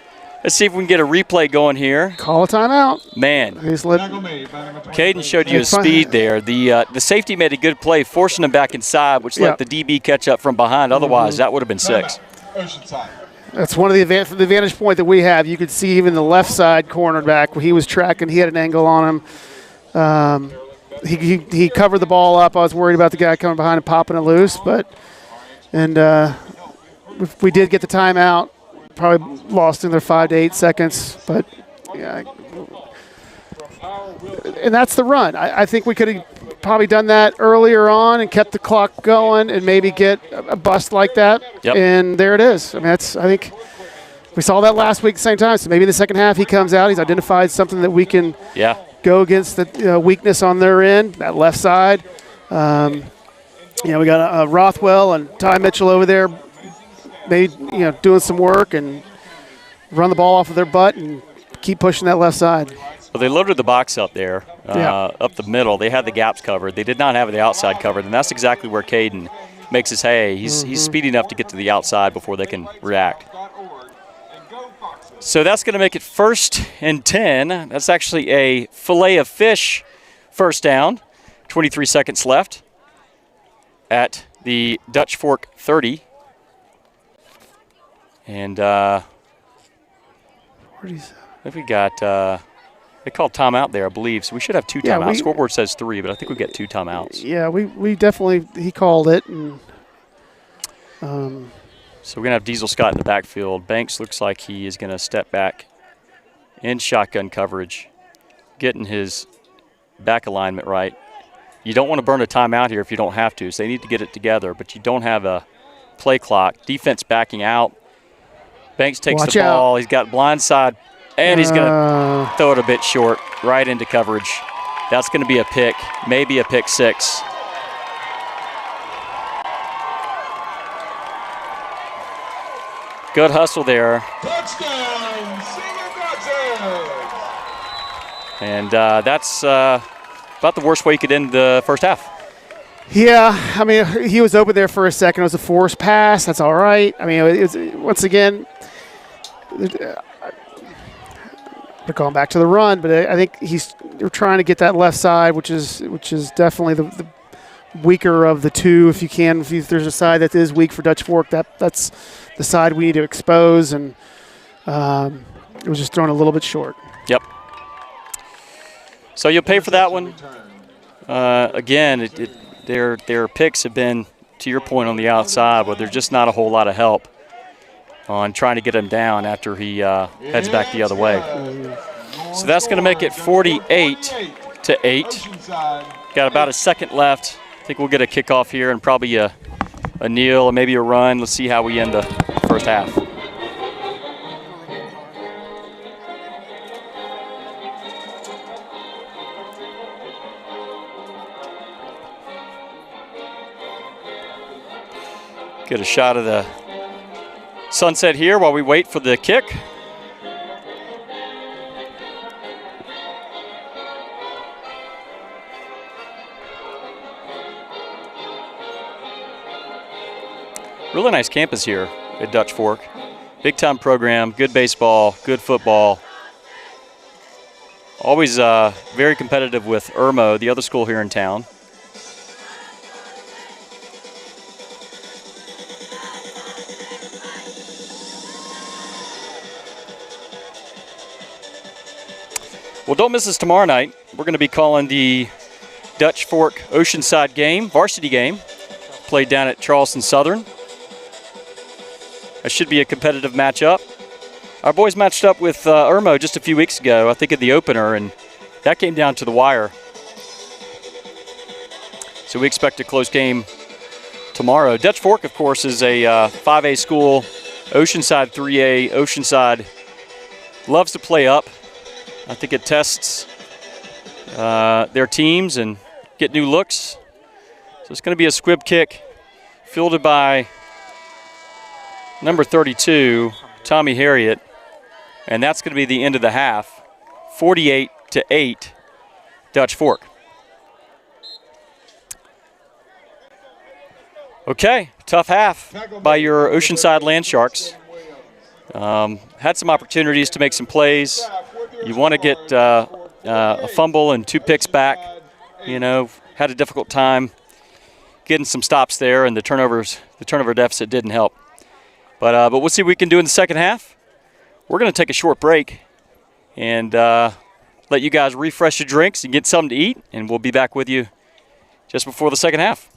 Let's see if we can get a replay going here. Call a timeout. Man, Caden showed you his speed there. The safety made a good play, forcing him back inside, which let the DB catch up from behind. Otherwise, that would have been 6. Oceanside. That's one of the vantage point that we have. You could see even the left side cornerback where he was tracking. He had an angle on him. He covered the ball up. I was worried about the guy coming behind and popping it loose, and we did get the timeout. Probably lost in their 5 to 8 seconds, but yeah, and that's the run. I think we could have probably done that earlier on and kept the clock going and maybe get a bust like that. Yep. And there it is. I mean, I think we saw that last week at the same time. So maybe in the second half he comes out. He's identified something that we can go against the weakness on their end, that left side. We got Rothwell and Ty Mitchell over there, maybe doing some work and run the ball off of their butt and keep pushing that left side. Well, they loaded the box up there, up the middle. They had the gaps covered. They did not have the outside covered, and that's exactly where Caden makes his hay. He's speedy enough to get to the outside before they can react. So that's going to make it 1st and 10. That's actually a fillet of fish first down. 23 seconds left at the Dutch Fork 30. And I think we got they called timeout there, I believe. So we should have 2 timeouts. Scoreboard says 3, but I think we got 2 timeouts. Yeah, we definitely he called it. And so we're going to have Diesel Scott in the backfield. Banks looks like he is going to step back in shotgun coverage, getting his back alignment right. You don't want to burn a timeout here if you don't have to, so they need to get it together, but you don't have a play clock. Defense backing out. Banks takes the ball. He's got blind side, and he's going to throw it a bit short, right into coverage. That's going to be a pick, maybe a pick 6. Good hustle there. Touchdown, Senior Dodgers. And that's about the worst way you could end the first half. Yeah, I mean, he was open there for a second. It was a forced pass. That's all right. I mean, it was, once again, we're going back to the run, but I think they're trying to get that left side, which is definitely weaker of the two. If you can, if there's a side that is weak for Dutch Fork, that's the side we need to expose. And it was just thrown a little bit short. Yep. So you'll pay for that one. Again, their picks have been, to your point, on the outside, but there's just not a whole lot of help on trying to get him down after he heads back the other way. So that's going to make it 48-8. Got about a second left. I think we'll get a kickoff here and probably a kneel and maybe a run. Let's see how we end the first half. Get a shot of the sunset here while we wait for the kick. Really nice campus here at Dutch Fork. Big time program, good baseball, good football. Always very competitive with Irmo, the other school here in town. Well, don't miss us tomorrow night. We're going to be calling the Dutch Fork Oceanside game, varsity game, played down at Charleston Southern. That should be a competitive matchup. Our boys matched up with Irmo just a few weeks ago, I think at the opener, and that came down to the wire. So we expect a close game tomorrow. Dutch Fork, of course, is a 5A school. Oceanside 3A. Oceanside loves to play up. I think it tests their teams and get new looks. So it's going to be a squib kick fielded by number 32, Tommy Harriet. And that's going to be the end of the half, 48-8, Dutch Fork. Okay, tough half by your Oceanside Land Sharks. Had some opportunities to make some plays. You want to get a fumble and 2 picks back. You know, had a difficult time getting some stops there, and the turnover deficit didn't help. But we'll see what we can do in the second half. We're going to take a short break and let you guys refresh your drinks and get something to eat, and we'll be back with you just before the second half.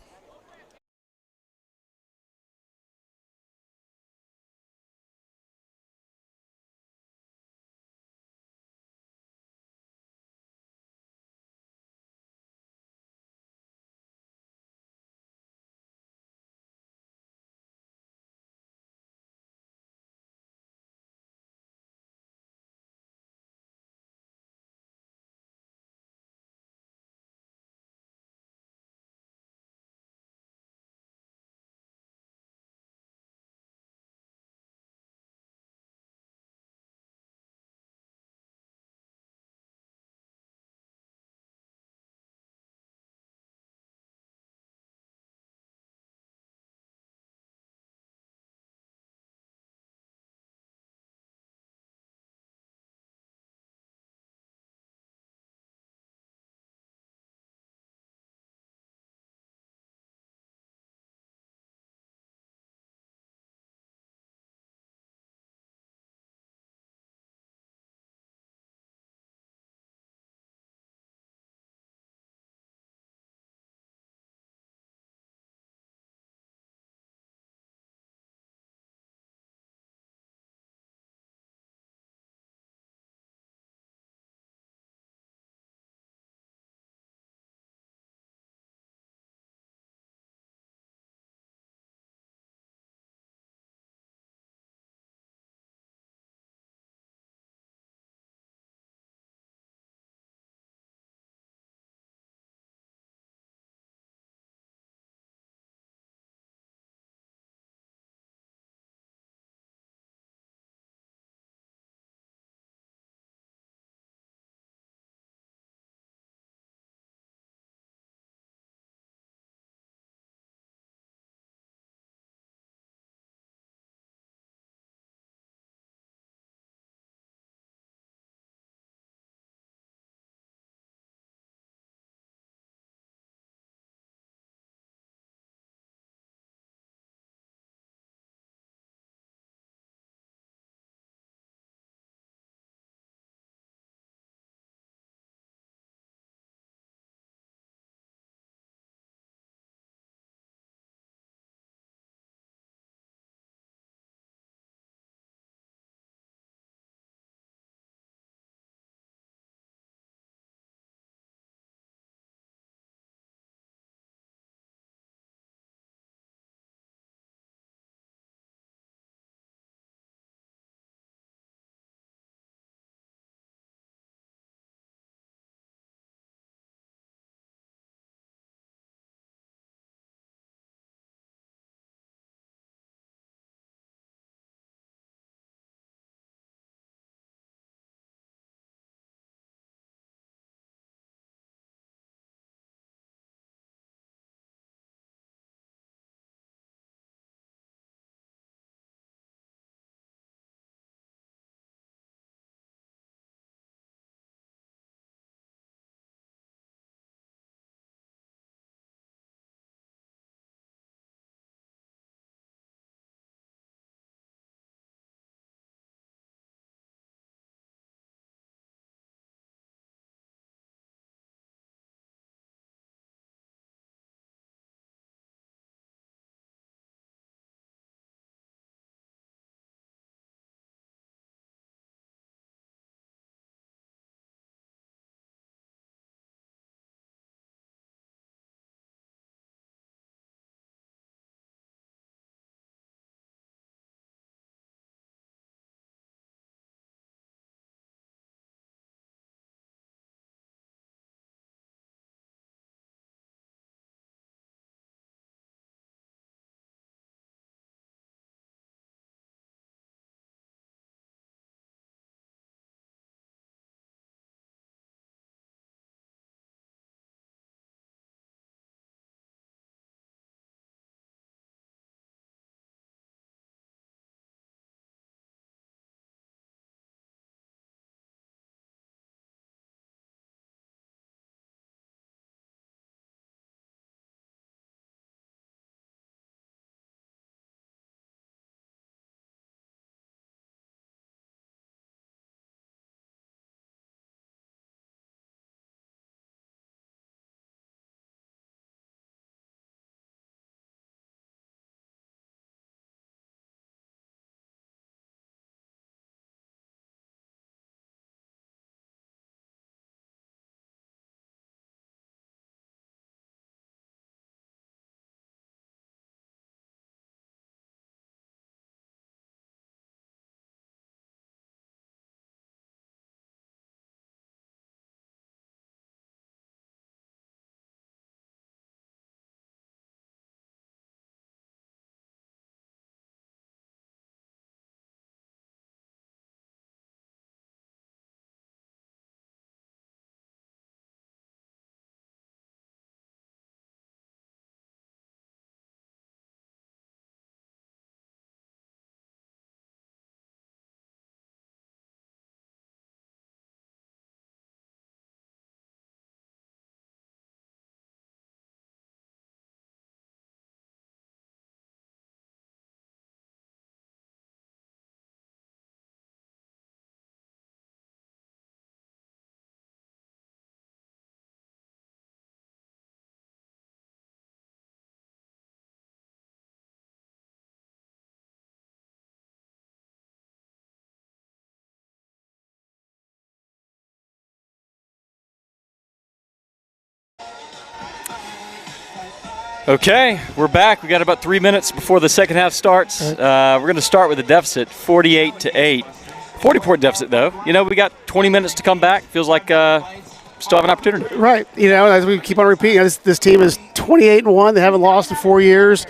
Okay, we're back. We got about 3 minutes before the second half starts. We're going to start with a deficit, 48-8. 40-point deficit, though. You know, we got 20 minutes to come back. Feels like still have an opportunity. Right. You know, as we keep on repeating, this team is 28-1. They haven't lost in 4 years.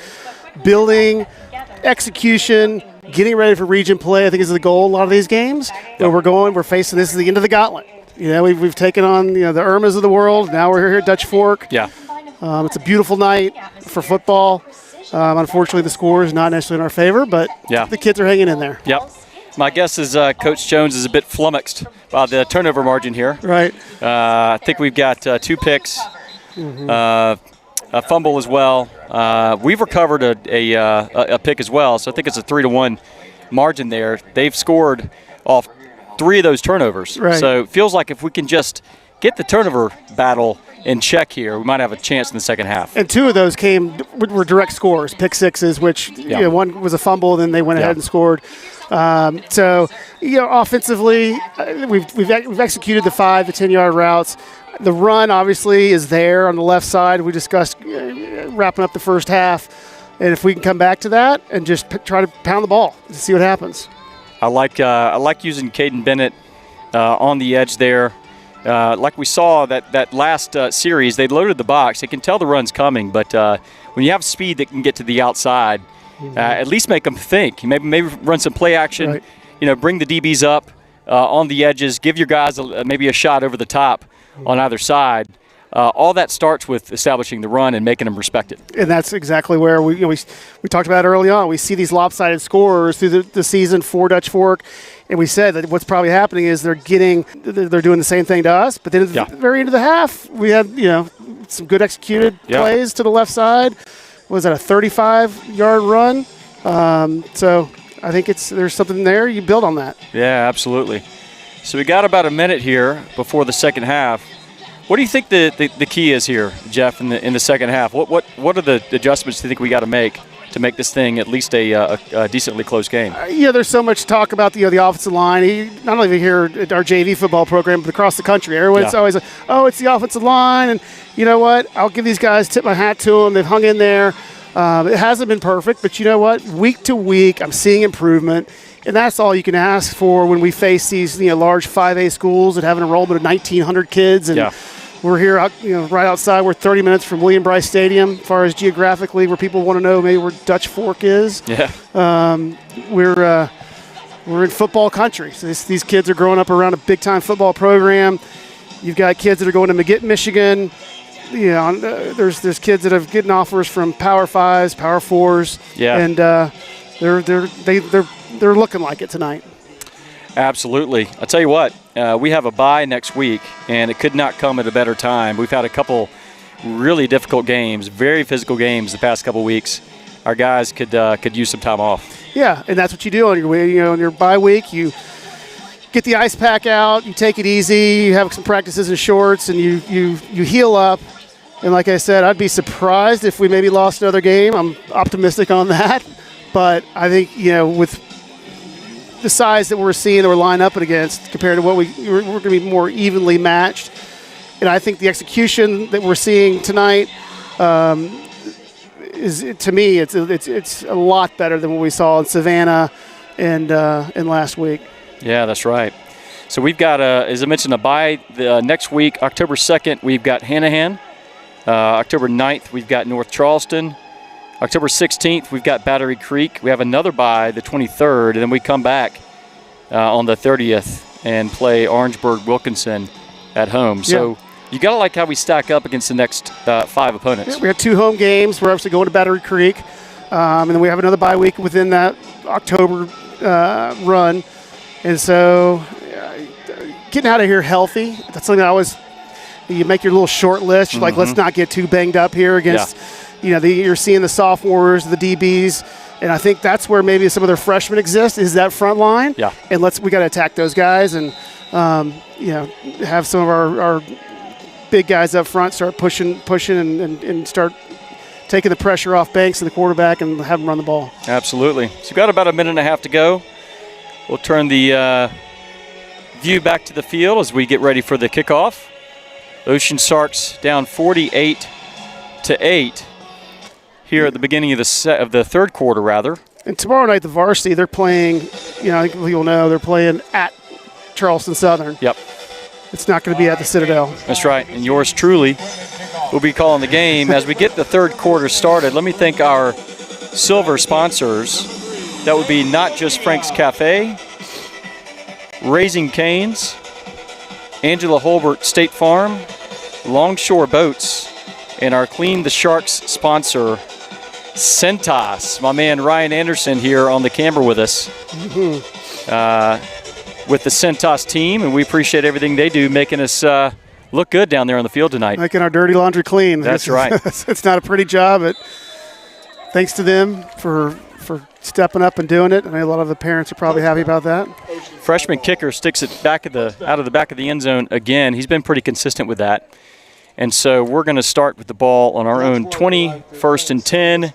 Building, execution, getting ready for region play, I think is the goal. A lot of these games where we're facing, this is the end of the gauntlet. You know, we've taken on, the Irmas of the world. Now we're here at Dutch Fork. Yeah. It's a beautiful night for football. Unfortunately, the score is not necessarily in our favor, but the kids are hanging in there. Yep. My guess is Coach Jones is a bit flummoxed by the turnover margin here. Right. I think we've got 2 picks, a fumble as well. We've recovered a pick as well, so I think it's a 3-1 margin there. They've scored off 3 of those turnovers. Right. So it feels like if we can just get the turnover battle in check here, we might have a chance in the second half. And 2 of those were direct scores, pick sixes, which one was a fumble, then they went ahead and scored. So, offensively, we've executed the 5 to 10 yard routes. The run obviously is there on the left side. We discussed wrapping up the first half, and if we can come back to that and just try to pound the ball to see what happens. I like using Caden Bennett on the edge there. Like we saw that last series, they loaded the box. They can tell the run's coming, but when you have speed that can get to the outside, at least make them think. Maybe run some play action. Right. Bring the DBs up on the edges. Give your guys maybe a shot over the top on either side. All that starts with establishing the run and making them respect it. And that's exactly where we talked about early on. We see these lopsided scores through the season for Dutch Fork, and we said that what's probably happening is they're doing the same thing to us. But then at the very end of the half, we had some good executed plays to the left side. Was that a 35-yard run? So I think there's something there. You build on that. Yeah, absolutely. So we got about a minute here before the second half. What do you think the key is here, Jeff, in the second half? What are the adjustments do you think we got to make this thing at least a decently close game? There's so much talk about the offensive line. Not only here at our JV football program, but across the country. Everyone's always like, oh, it's the offensive line. And you know what? I'll give these guys, tip my hat to them. They've hung in there. It hasn't been perfect, but you know what? Week to week, I'm seeing improvement. And that's all you can ask for when we face these large 5A schools that have an enrollment of 1,900 kids. And we're here right outside. We're 30 minutes from William Bryce Stadium, as far as geographically where people want to know maybe where Dutch Fork is. Yeah. We're in football country. So these kids are growing up around a big-time football program. You've got kids that are going to McGitt, Michigan. There's kids that have getting offers from Power 5s, Power 4s. Yeah. And they're looking like it tonight. Absolutely. I'll tell you what, we have a bye next week, and it could not come at a better time. We've had a couple really difficult games, very physical games the past couple weeks. Our guys could use some time off. Yeah, and that's what you do on your bye week. You get the ice pack out, you take it easy, you have some practices in shorts, and you heal up. And like I said, I'd be surprised if we maybe lost another game. I'm optimistic on that. But I think, with the size that we're seeing that we're lined up against compared to what we're going to be more evenly matched. And I think the execution that we're seeing tonight is, to me, it's a lot better than what we saw in Savannah and last week. Yeah, that's right. So we've got, as I mentioned, a bye next week, October 2nd, we've got Hanahan. October 9th, we've got North Charleston. October 16th, we've got Battery Creek. We have another bye the 23rd, and then we come back on the 30th and play Orangeburg-Wilkinson at home. So you got to like how we stack up against the next 5 opponents. Yeah, we have 2 home games. We're obviously going to Battery Creek, and then we have another bye week within that October run. And so getting out of here healthy, that's something I always – you make your little short list. You're like, let's not get too banged up here against – you're seeing the sophomores, the DBs, and I think that's where maybe some of their freshmen exist, is that front line. Yeah. And we got to attack those guys and, have some of our big guys up front start pushing and start taking the pressure off Banks and the quarterback and have them run the ball. Absolutely. So we've got about a minute and a half to go. We'll turn the view back to the field as we get ready for the kickoff. Ocean Sharks down 48-8 here at the beginning of the third quarter, rather. And tomorrow night, the varsity, they're playing, I think people know, they're playing at Charleston Southern. Yep. It's not going to be at the Citadel. That's right. And yours truly will be calling the game. As we get the third quarter started, let me thank our silver sponsors. That would be Not Just Frank's Cafe, Raising Cane's, Angela Holbert State Farm, Longshore Boats, and our Clean the Sharks sponsor, Centos. My man Ryan Anderson here on the camera with us, with the Centos team, and we appreciate everything they do, making us look good down there on the field tonight. Making our dirty laundry clean. That's right. It's not a pretty job, but thanks to them for stepping up and doing it. I know a lot of the parents are probably happy about that. Freshman kicker sticks it out of the back of the end zone again. He's been pretty consistent with that. And so we're going to start with the ball on our own 20, 1st and 10.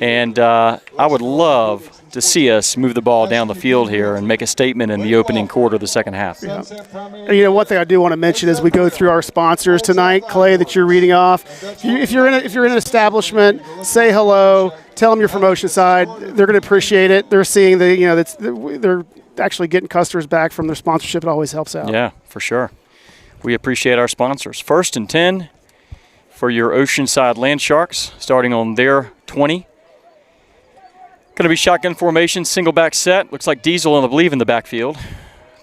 And I would love to see us move the ball down the field here and make a statement in the opening quarter of the second half. Yeah. And one thing I do want to mention as we go through our sponsors tonight, Clay, that you're reading off. If you're in an establishment, say hello, tell them you're from Oceanside. They're going to appreciate it. They're seeing they're actually getting customers back from their sponsorship. It always helps out. Yeah, for sure. We appreciate our sponsors. 1st and 10 for your Oceanside Land Sharks, starting on their 20. Going to be shotgun formation, single back set. Looks like Diesel, I believe, in the backfield.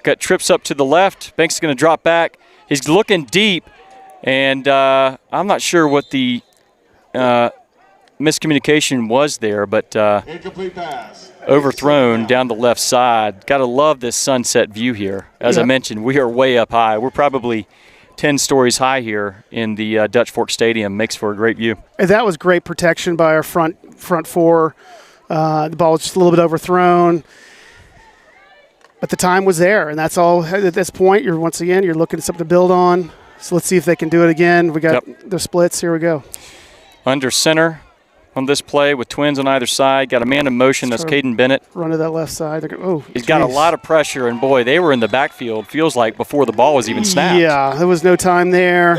Got trips up to the left. Banks is going to drop back. He's looking deep, and I'm not sure what the miscommunication was there, but overthrown down the left side. Got to love this sunset view here. As I mentioned, we are way up high. We're probably 10 stories high here in the Dutch Fork Stadium. Makes for a great view. And that was great protection by our front four. The ball was just a little bit overthrown, but the time was there, and that's all. At this point, you're looking at something to build on. So let's see if they can do it again. We got the splits. Here we go. Under center on this play with twins on either side. Got a man in motion. That's Caden Bennett. Run to that left side. He's got a lot of pressure, and boy, they were in the backfield. Feels like before the ball was even snapped. Yeah, there was no time there.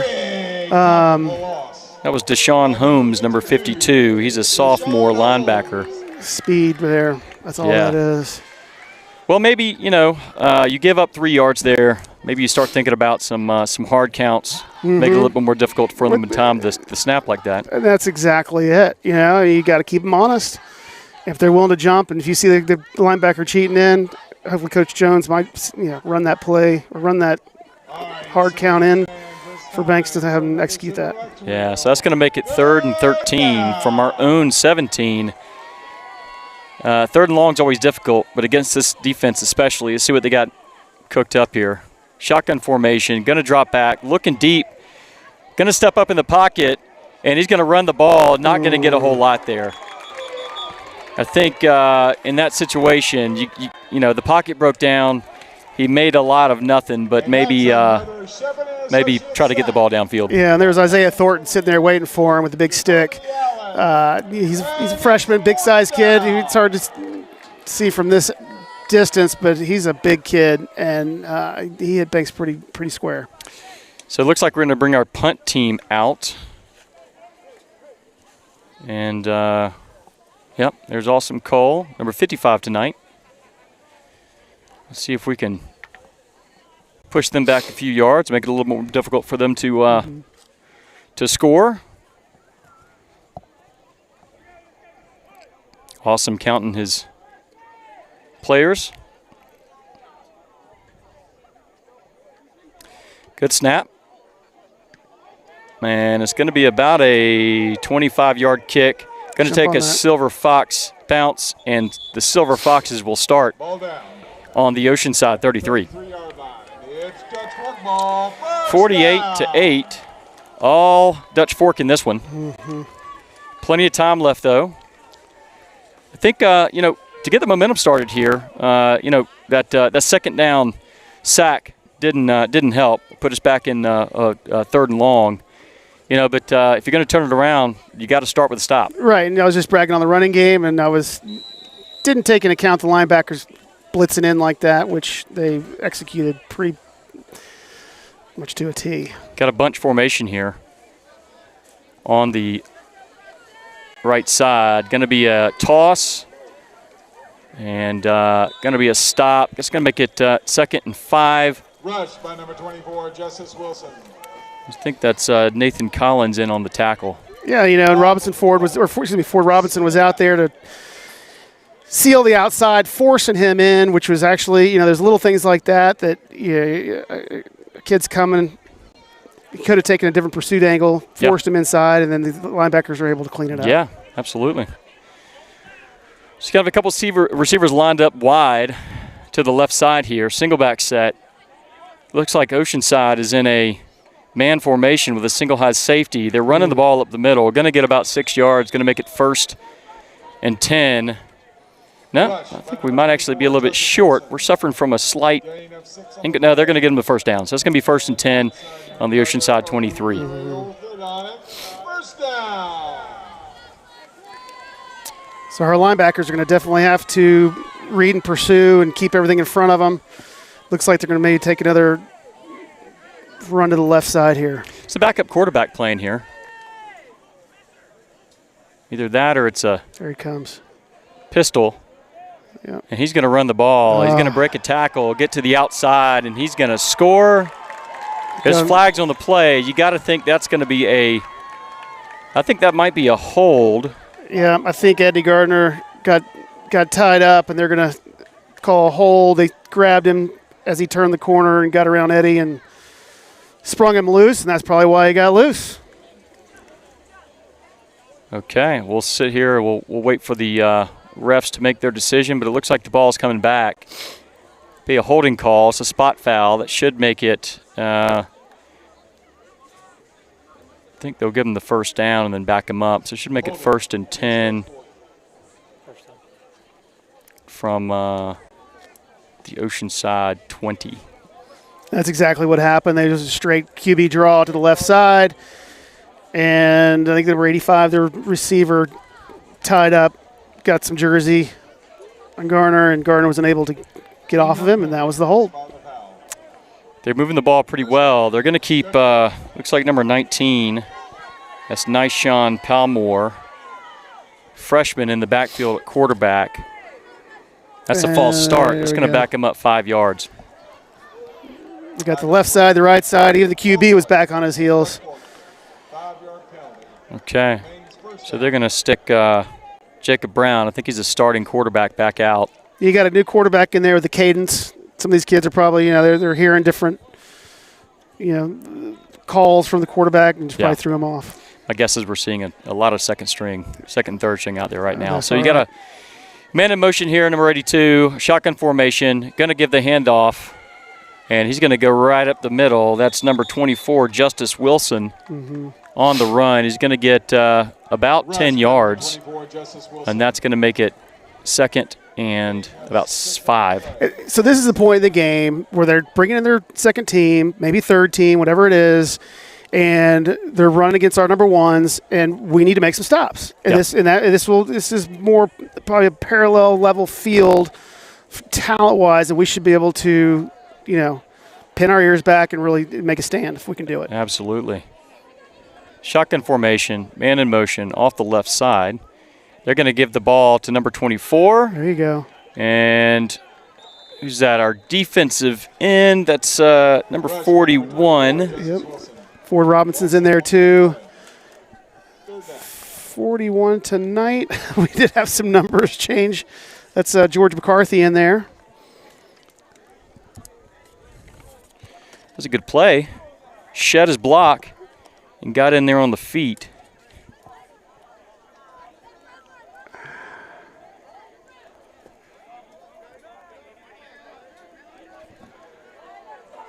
That was Deshaun Holmes, number 52. He's a sophomore linebacker. Speed there. That's all that is. Well, maybe, you give up 3 yards there. Maybe you start thinking about some hard counts, make it a little bit more difficult for them in time to snap like that. And that's exactly it. You got to keep them honest. If they're willing to jump, and if you see the linebacker cheating in, hopefully Coach Jones might run that play or run that hard count in for Banks to have him execute that. Yeah, so that's going to make it 3rd and 13 from our own 17. 3rd and long is always difficult, but against this defense especially, let's see what they got cooked up here. Shotgun formation, going to drop back, looking deep, going to step up in the pocket, and he's going to run the ball, not going to get a whole lot there. I think in that situation, the pocket broke down. He made a lot of nothing, but maybe try to get the ball downfield. Yeah, and there was Isaiah Thornton sitting there waiting for him with the big stick. He's a freshman, big-sized kid. It's hard to see from this distance, but he's a big kid, and he hit Banks pretty square. So it looks like we're going to bring our punt team out. And, there's Awesome Cole, number 55 tonight. Let's see if we can push them back a few yards, make it a little more difficult for them to score. Awesome counting his players. Good snap. And it's going to be about a 25-yard kick. Going to take a Silver Fox bounce, and the Silver Foxes will start on the Oceanside 33. 48-8. All Dutch Fork in this one. Plenty of time left, though. I think, to get the momentum started here, that second down sack didn't help. Put us back in 3rd and long. But if you're going to turn it around, you got to start with a stop. Right, and I was just bragging on the running game, and didn't take into account the linebackers blitzing in like that, which they executed Much to a T. Got a bunch formation here on the right side. Going to be a toss and going to be a stop. It's going to make it 2nd and 5. Rush by number 24, Justice Wilson. I think that's Nathan Collins in on the tackle. Yeah, you know, and Ford Robinson was out there to seal the outside, forcing him in, which was actually, you know, there's little things like that a kid's coming. He could have taken a different pursuit angle, forced him inside, and then the linebackers are able to clean it up. Yeah, absolutely. So you got a couple receivers lined up wide to the left side here. Single back set. Looks like Oceanside is in a man formation with a single high safety. They're running the ball up the middle. Going to get about 6 yards. Going to make it 1st and 10. No, I think we might actually be a little bit short. We're suffering from a slight. No, they're going to get them the first down. So it's going to be 1st and 10 on the Oceanside 23. First down. So our linebackers are going to definitely have to read and pursue and keep everything in front of them. Looks like they're going to maybe take another run to the left side here. It's a backup quarterback playing here. Either that or it's a there he comes. Pistol. Yep. And he's going to run the ball. He's going to break a tackle, get to the outside, and he's going to score. There's flags on the play. You got to think that's going to be I think that might be a hold. Yeah, I think Eddie Gardner got tied up, and they're going to call a hold. They grabbed him as he turned the corner and got around Eddie and sprung him loose, and that's probably why he got loose. Okay, we'll sit here. We'll wait for the refs to make their decision, but it looks like the ball's coming back. Be a holding call. It's a spot foul that should make it. I think they'll give him the first down and then back him up. So it should make it 1st and 10 from the Oceanside 20. That's exactly what happened. They just a straight QB draw to the left side. And I think number 85, their receiver, tied up, got some jersey on Garner, and Garner was unable to get off of him, and that was the hold. They're moving the ball pretty well. They're going to keep, looks like number 19. That's Nyshawn Palmore, freshman in the backfield at quarterback. That's a false start. It's going to back him up 5 yards. We got the left side, the right side. Even the QB was back on his heels. Okay. So they're going to stick Jacob Brown. I think he's a starting quarterback back out. You got a new quarterback in there with the cadence. Some of these kids are probably, they're hearing different, calls from the quarterback and just probably threw them off. My guess is we're seeing a lot of second and third string out there right now. So you got a man in motion here, number 82, shotgun formation, going to give the handoff, and he's going to go right up the middle. That's number 24, Justice Wilson, on the run. He's going to get about 10 yards, and that's going to make it 2nd and about 5. So this is the point of the game where they're bringing in their second team, maybe third team, whatever it is, and they're running against our number ones, and we need to make some stops. And this is more probably a parallel level field talent-wise, and we should be able to, pin our ears back and really make a stand if we can do it. Absolutely. Shotgun formation, man in motion, off the left side. They're going to give the ball to number 24. There you go. And who's that? Our defensive end. That's number 41. Yep. Ford Robinson's in there too. 41 tonight. We did have some numbers change. That's George McCarthy in there. That was a good play. Shed his block and got in there on the feet.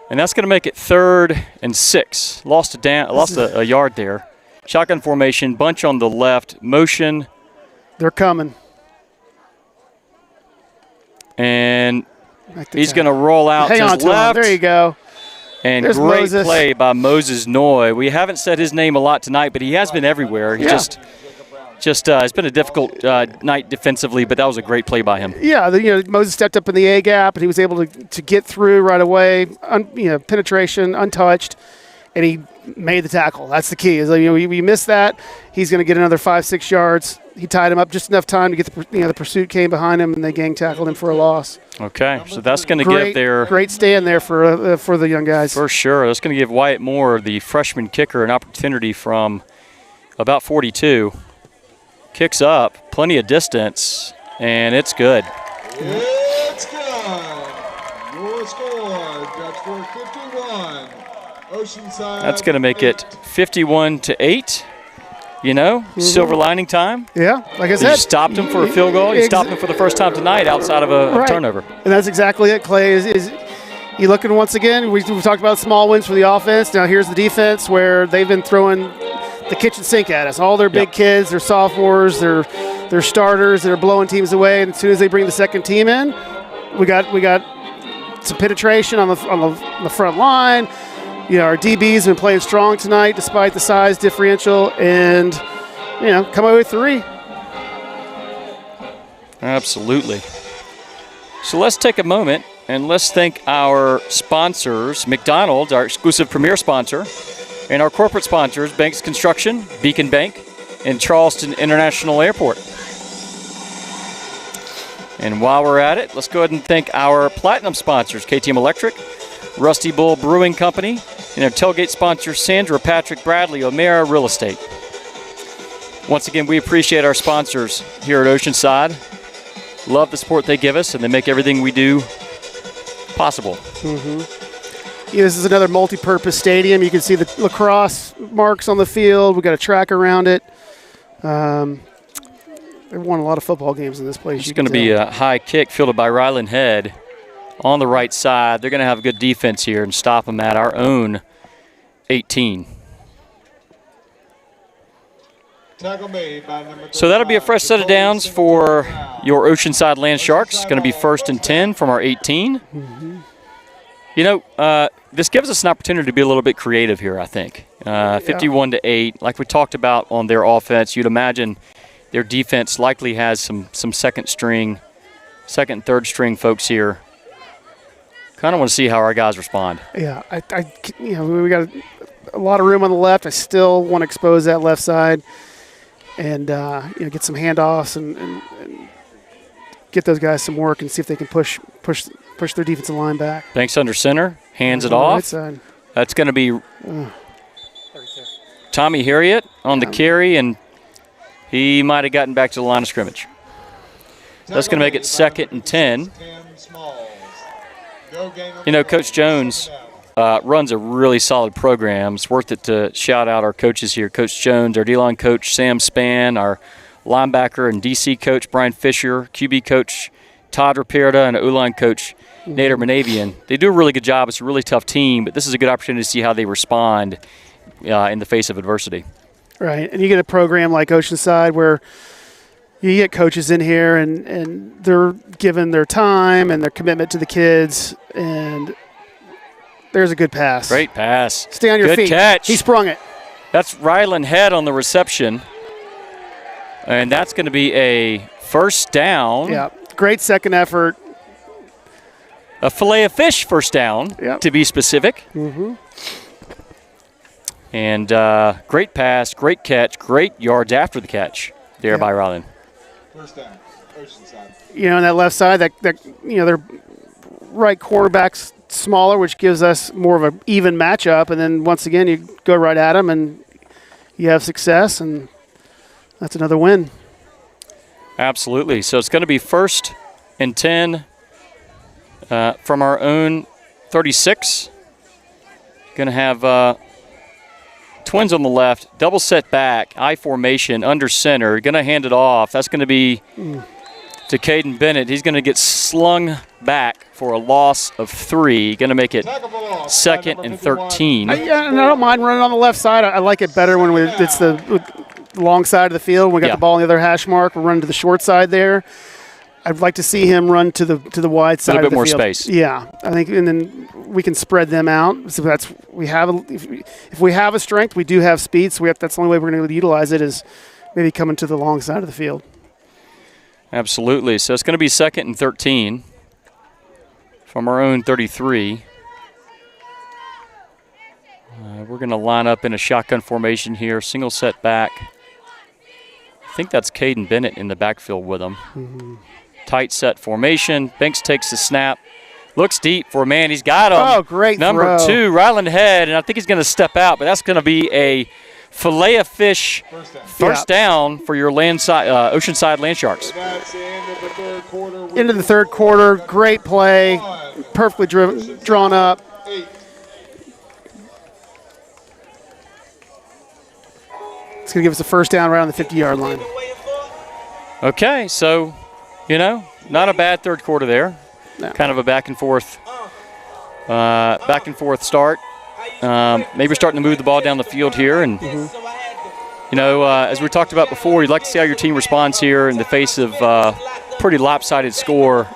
And that's going to make it 3rd and 6. Lost a yard there. Shotgun formation, bunch on the left, motion. They're coming. And he's going to roll out to his left. There you go. And there's great Moses. Play by Moses Noy. We haven't said his name a lot tonight, but he has been everywhere. He just Just it's been a difficult night defensively, but that was a great play by him. Yeah, Moses stepped up in the A gap, and he was able to get through right away. Penetration, untouched, and he made the tackle. That's the key. Is we missed that, he's going to get another 5-6 yards. He tied him up just enough time to get the pursuit came behind him, and they gang tackled him for a loss. Okay, so that's going to give their great stand there for the young guys. For sure, that's going to give Wyatt Moore, the freshman kicker, an opportunity from about 42. Kicks up, plenty of distance, and it's good. It's good. Your score, Dutch for 51. Oceanside. That's going to make it 51-8. Silver lining time. Yeah, like I said. You stopped him for a field goal. You stopped him for the first time tonight outside of a turnover. And that's exactly it, Clay. Is you looking once again, we've talked about small wins for the offense. Now here's the defense where they've been throwing the kitchen sink at us. All their big kids, their sophomores, their starters that are blowing teams away. And as soon as they bring the second team in, we got some penetration on the front line. Our DBs have been playing strong tonight despite the size differential, and come away with 3. Absolutely. So let's take a moment and let's thank our sponsors, McDonald's, our exclusive premier sponsor, and our corporate sponsors, Banks Construction, Beacon Bank, and Charleston International Airport. And while we're at it, let's go ahead and thank our platinum sponsors, KTM Electric, Rusty Bull Brewing Company, and our tailgate sponsors, Sandra, Patrick, Bradley, O'Mara Real Estate. Once again, we appreciate our sponsors here at Oceanside. Love the support they give us, and they make everything we do possible. Mm-hmm. This is another multi-purpose stadium. You can see the lacrosse marks on the field. We got a track around it. They've won a lot of football games in this place. It's going to be a high kick fielded by Ryland Head on the right side. They're going to have a good defense here and stop them at our own 18. Tackle made by number So that'll be a fresh set of downs for your Oceanside Land Sharks. It's going to be 1st and 10 from our 18. Mm-hmm. This gives us an opportunity to be a little bit creative here, I think. 51-8, like we talked about on their offense, you'd imagine their defense likely has some second and third string folks here. Kind of want to see how our guys respond. Yeah, we got a lot of room on the left. I still want to expose that left side and get some handoffs and get those guys some work and see if they can push their defensive line back. Banks under center, hands it off. Right side. That's going to be Tommy Harriet on the carry, and he might have gotten back to the line of scrimmage. That's going to make it 2nd and 10. Coach Jones runs a really solid program. It's worth it to shout out our coaches here. Coach Jones, our D-line coach Sam Spann, our linebacker and DC coach Brian Fisher, QB coach Todd Raperda, and O-line coach Nader Manavian. They do a really good job. It's a really tough team, but this is a good opportunity to see how they respond in the face of adversity. Right, and you get a program like Oceanside where you get coaches in here and they're given their time and their commitment to the kids, and there's a good pass. Great pass. Stay on your feet. Good catch. He sprung it. That's Ryland Head on the reception, and that's going to be a first down. Yeah, great second effort. A fillet of fish first down, to be specific. Mm-hmm. And great pass, great catch, great yards after the catch there by Ryland. First down, Oceanside. On that left side, that their right quarterback's smaller, which gives us more of an even matchup. And then once again, you go right at them and you have success, and that's another win. Absolutely. So it's going to be 1st and 10 from our own 36. Going to have Twins on the left, double set back, I formation, under center. Going to hand it off. That's going to be to Caden Bennett. He's going to get slung back for a loss of 3. Going to make it 2nd and 13. And I don't mind running on the left side. I like it better when it's the long side of the field. We got the ball on the other hash mark. We're running to the short side there. I'd like to see him run to the wide side of the field. A little bit more space. Yeah, I think, and then we can spread them out. So if we have a strength, we do have speed. So that's the only way we're going to utilize it is maybe coming to the long side of the field. Absolutely. So it's going to be 2nd and 13 from our own 33. We're going to line up in a shotgun formation here, single set back. I think that's Caden Bennett in the backfield with him. Tight set formation. Banks takes the snap. Looks deep for a man. He's got him. Oh, great Number throw. 2, Ryland Head, and I think he's going to step out, but that's going to be a fillet of fish first down for your Oceanside Land Sharks. That's the end of the third quarter. Into the third quarter, great play, perfectly drawn up. 8. It's going to give us a first down right on the 50-yard line. Okay, so, not a bad third quarter there. No. Kind of a back and forth start. Maybe we're starting to move the ball down the field here, and as we talked about before, you'd like to see how your team responds here in the face of pretty lopsided score.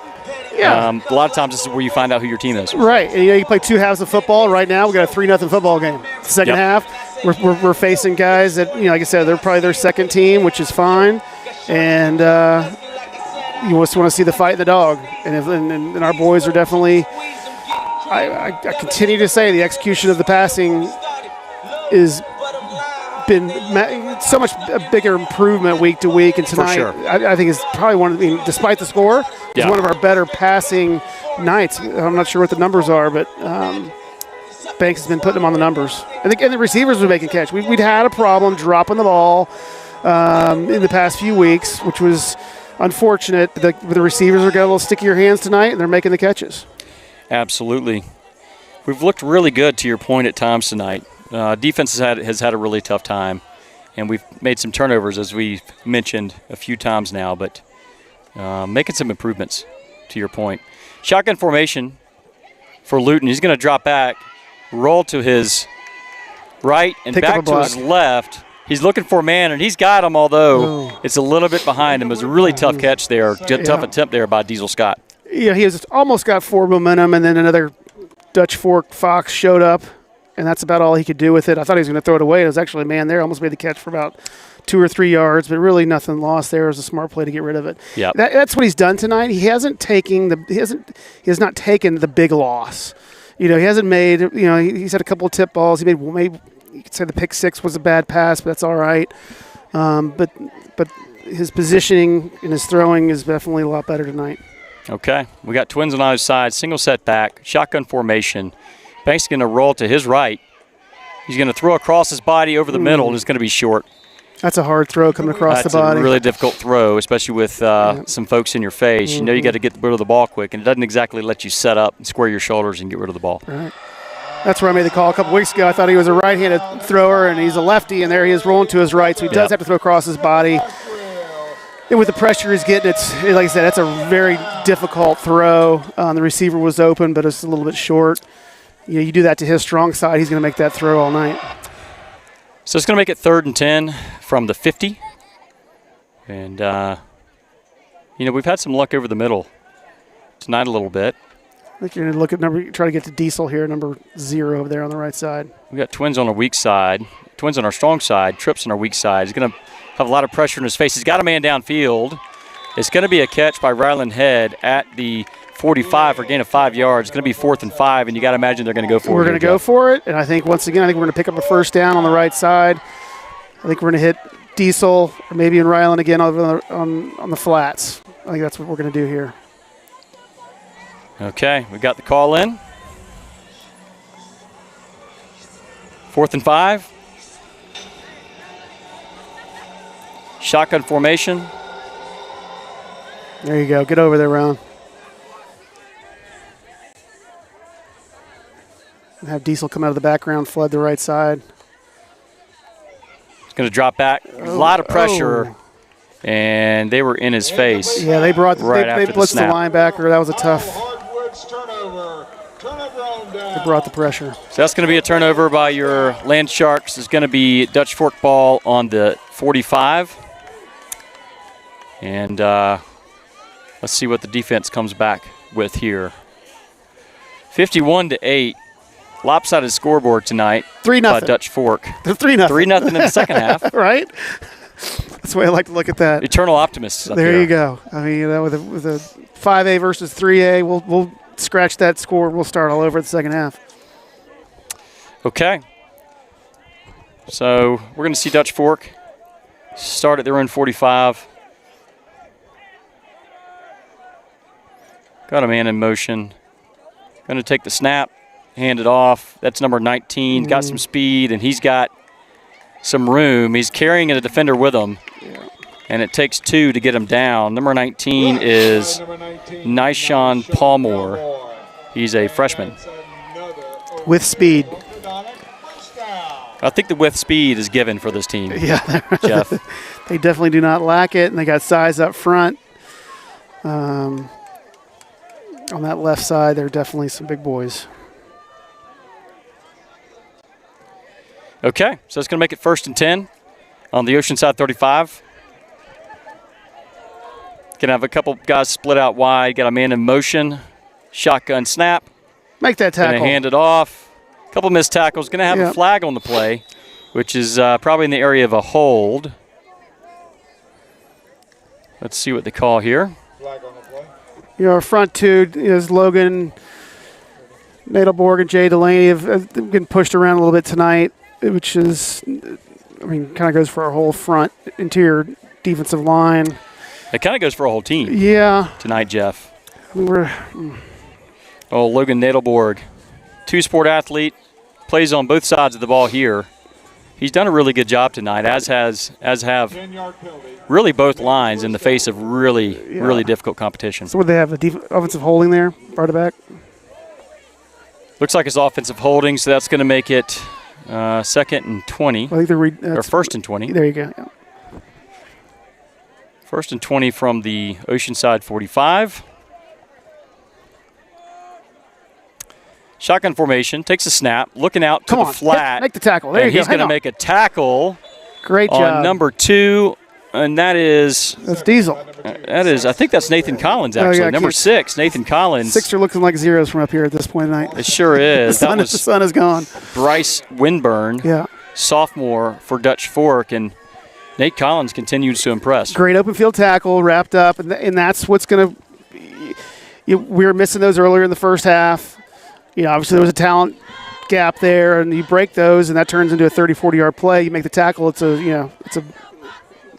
Yeah. A lot of times this is where you find out who your team is. Right. And, you play 2 halves of football. Right now, we got a 3-0 football game. The second half, we're facing guys that, like I said, they're probably their second team, which is fine. And you just want to see the fight in the dog. And our boys are definitely, I continue to say, the execution of the passing is been so much a bigger improvement week to week, and tonight sure. I think is probably despite the score, it's one of our better passing nights. I'm not sure what the numbers are, but Banks has been putting them on the numbers. And the receivers were making catch. We'd had a problem dropping the ball in the past few weeks, which was unfortunate. The receivers are got a little stickier hands tonight, and they're making the catches. Absolutely. We've looked really good, to your point, at times tonight. Defense has had a really tough time, and we've made some turnovers, as we've mentioned a few times now, but making some improvements, to your point. Shotgun formation for Luton. He's going to drop back, roll to his right, and back to his left. He's looking for a man, and he's got him, although it's a little bit behind him. It was a really tough catch there, tough attempt there by Diesel Scott. Yeah, he almost got forward momentum, and then another Dutch Fork Fox showed up, and that's about all he could do with it. I thought he was going to throw it away. It was actually a man there. Almost made the catch for about 2 or 3 yards, but really nothing lost there. It was a smart play to get rid of it. Yep. That's what he's done tonight. He has not taken the big loss. He hasn't made. He's had a couple of tip balls. He made you could say the pick 6 was a bad pass, but that's all right. But his positioning and his throwing is definitely a lot better tonight. Okay, we got twins on either side, single set back, shotgun formation. Banks going to roll to his right. He's going to throw across his body over the middle, and it's going to be short. That's a hard throw coming across the body. That's a really difficult throw, especially with some folks in your face. You know you got to get rid of the ball quick, and it doesn't exactly let you set up and square your shoulders and get rid of the ball. Right. That's where I made the call a couple weeks ago. I thought he was a right-handed thrower, and he's a lefty, and there he is rolling to his right, so he does have to throw across his body. And with the pressure he's getting, it's like I said, that's a very difficult throw. The receiver was open, but it's a little bit short. You do that to his strong side, he's going to make that throw all night. So it's going to make it 3rd and 10 from the 50. And, we've had some luck over the middle tonight a little bit. I think you're going to look at try to get to Diesel here, number 0 over there on the right side. We got twins on our weak side, twins on our strong side, Trips on our weak side. He's going to have a lot of pressure in his face. He's got a man downfield. It's going to be a catch by Ryland Head at the 45 for a gain of 5 yards. It's going to be 4th and 5, and you got to imagine they're going to go for it. We're going to go for it, and I think, once again, we're going to pick up a first down on the right side. I think we're going to hit Diesel, or maybe in Ryland again on the flats. I think that's what we're going to do here. Okay, we got the call in. 4th and 5. Shotgun formation. There you go. Get over there, Ron. And have Diesel come out of the background, flood the right side. He's going to drop back. A lot of pressure, and they were in his face. Yeah, they blitzed the linebacker. That was a tough. Turnover on down. They brought the pressure. So that's going to be a turnover by your Land Sharks. It's going to be Dutch Fork ball on the 45. And let's see what the defense comes back with here. 51-8. Lopsided scoreboard tonight. 3-0. By Dutch Fork. 3-0. 3-0 in the second half. Right? That's the way I like to look at that. Eternal optimists up There here. you go. I mean, with a 5A versus 3A, we'll scratch that score. We'll start all over the second half. Okay. So we're going to see Dutch Fork start at their own 45. Got a man in motion. Going to take the snap, hand it off. That's number 19. Got some speed, and he's got some room. He's carrying a defender with him, and it takes 2 to get him down. Number 19 is Nishon Palmore. He's a freshman. With speed. I think the with speed is given for this team. Yeah. Jeff. They definitely do not lack it, and they got size up front. On that left side, there are definitely some big boys. Okay, so it's going to make it 1st and 10 on the Oceanside 35. Going to have a couple guys split out wide. Got a man in motion. Shotgun snap. Make that tackle. Going to hand it off. A couple missed tackles. Going to have a flag on the play, which is probably in the area of a hold. Let's see what they call here. Flag on the play. Our front two is Logan Nadelborg and Jay Delaney have been pushed around a little bit tonight, which is, I mean, kind of goes for our whole front interior defensive line. It kind of goes for a whole team. Yeah. Tonight, Jeff. Logan Nadelborg, two-sport athlete, plays on both sides of the ball here. He's done a really good job tonight, as have 10-yard penalty. really both lines in the face of really difficult competition. So what do they have, the offensive holding there, right back? Looks like it's offensive holding, so that's going to make it 2nd and 20. I think they're or 1st and 20. There you go. Yeah. 1st and 20 from the Oceanside 45. Shotgun formation, takes a snap, looking out to the flat. Make the tackle. There and you go. He's going to make a tackle. Great job. On number 2, and that's Diesel. I think that's Nathan Collins, actually. Number 6, Nathan Collins. 6 are looking like zeros from up here at this point tonight. It sure is. The sun is gone. Bryce Winburn, sophomore for Dutch Fork, and Nate Collins continues to impress. Great open field tackle, wrapped up, and that's what's going to – we were missing those earlier in the first half. Obviously there was a talent gap there, and you break those, and that turns into a 30, 40-yard play. You make the tackle, it's a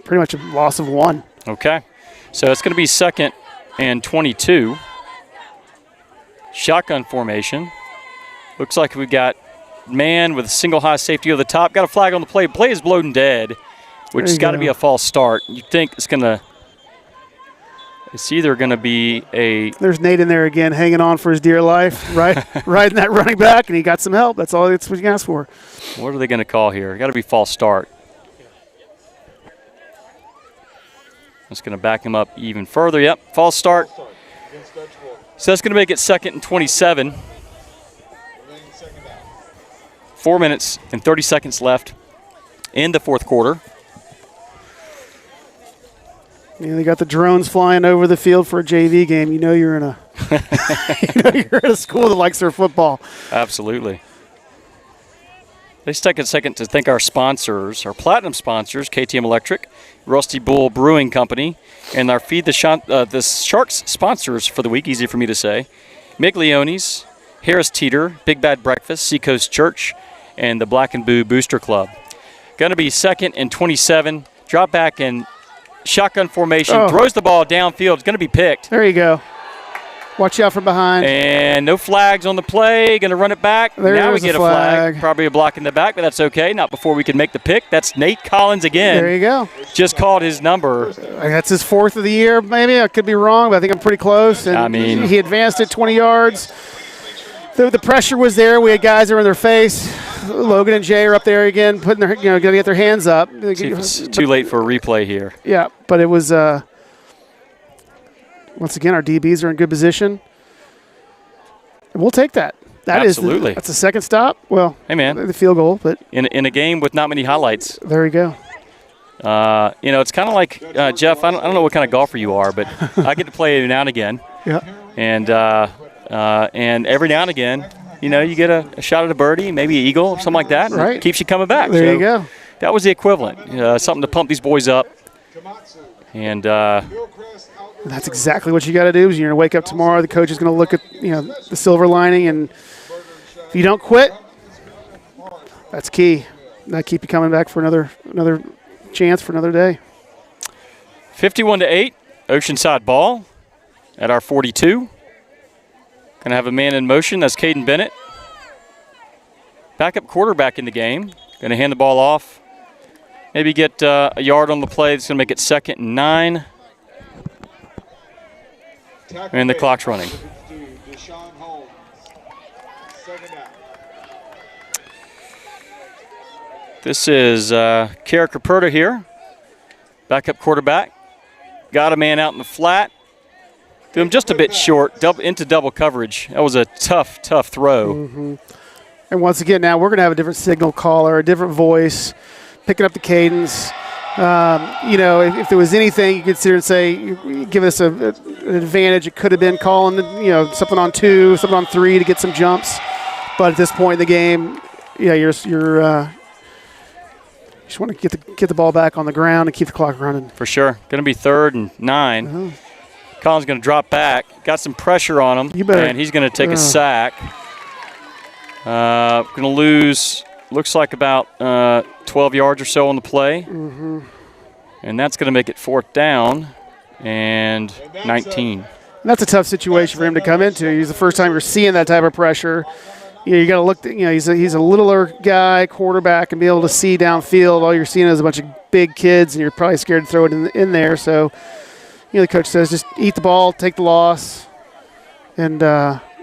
pretty much a loss of 1. Okay. So it's going to be 2nd and 22. Shotgun formation. Looks like we've got man with a single high safety over the top. Got a flag on the play. Play is blown dead, which has got to be a false start. You think it's either going to be a... There's Nate in there again, hanging on for his dear life, right? Riding that running back, and he got some help. That's what you asked for. What are they going to call here? Got to be false start. That's going to back him up even further. Yep, false start. So that's going to make it 2nd and 27. 4 minutes and 30 seconds left in the 4th quarter. They got the drones flying over the field for a JV game. You're in a you're in a school that likes their football. Absolutely. Let's take a second to thank our sponsors, our platinum sponsors, KTM Electric, Rusty Bull Brewing Company, and our Feed the Sharks sponsors for the week, easy for me to say, Miglione's, Harris Teeter, Big Bad Breakfast, Seacoast Church, and the Black and Boo Booster Club. Going to be 2nd and 27, drop back and shotgun formation, throws the ball downfield. It's going to be picked. There you go. Watch out from behind. And no flags on the play. Going to run it back. Now we get a flag. Probably a block in the back, but that's okay. Not before we can make the pick. That's Nate Collins again. There you go. Just called his number. That's his 4th of the year, maybe. I could be wrong, but I think I'm pretty close. And he advanced it 20 yards. The pressure was there. We had guys that were in their face. Logan and Jay are up there again, putting their, going to get their hands up. See if it's too late for a replay here. Yeah, but it was, once again, our DBs are in good position. And we'll take that. Absolutely. That's a second stop. Well, hey, man. The field goal, but in a game with not many highlights. There you go. It's kind of like, Jeff, I don't know what kind of golfer you are, but I get to play every now and again. Yeah. And every now and again, you get a shot at a birdie, maybe an eagle, something like that. And right. It keeps you coming back. There you go. That was the equivalent. Something to pump these boys up. And that's exactly what you got to do. Is you're going to wake up tomorrow. The coach is going to look at the silver lining, and if you don't quit, that's key. That keep you coming back for another chance for another day. 51-8, Oceanside ball at our 42. Going to have a man in motion. That's Caden Bennett. Backup quarterback in the game. Going to hand the ball off. Maybe get a yard on the play. That's going to make it 2nd and 9. And the clock's running. This is Kara Caperta here. Backup quarterback. Got a man out in the flat. Threw him just a bit short, into double coverage. That was a tough throw. Mm-hmm. And once again, now we're going to have a different signal caller, a different voice, picking up the cadence. If there was anything you could sit here and say, give us an advantage, it could have been calling, something on 2, something on 3 to get some jumps. But at this point in the game, you just want to get the ball back on the ground and keep the clock running. For sure. Going to be 3rd and 9. Uh-huh. Colin's going to drop back. Got some pressure on him, and he's going to take a sack. Going to lose, looks like about 12 yards or so on the play. Mm-hmm. And that's going to make it 4th down and 19. And that's a tough situation for him to come into. He's the first time you're seeing that type of pressure. You got to look. He's a littler guy, quarterback, and be able to see downfield. All you're seeing is a bunch of big kids, and you're probably scared to throw it in there. So, the coach says just eat the ball, take the loss, and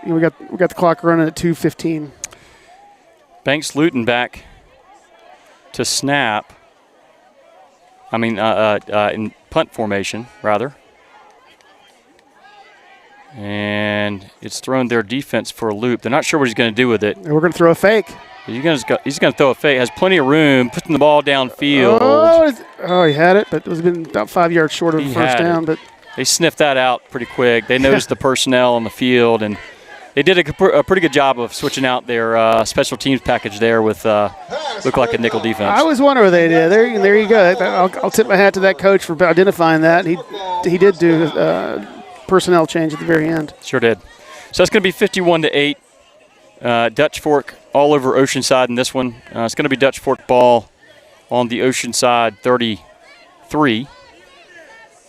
we got the clock running at 2:15. Banks Luton back to snap. In punt formation, rather. And it's thrown their defense for a loop. They're not sure what he's going to do with it. And we're going to throw a fake. He's going to throw a fake. Has plenty of room, putting the ball downfield. Oh, he had it, but it was been about 5 yards short of the first down. But they sniffed that out pretty quick. They noticed the personnel on the field, and they did a pretty good job of switching out their special teams package there with look like a nickel defense. I was wondering what they did. There you go. I'll tip my hat to that coach for identifying that. He did do personnel change at the very end. Sure did. So that's going to be 51-8. Dutch Fork all over Oceanside in this one. It's going to be Dutch Fork ball on the Oceanside 33.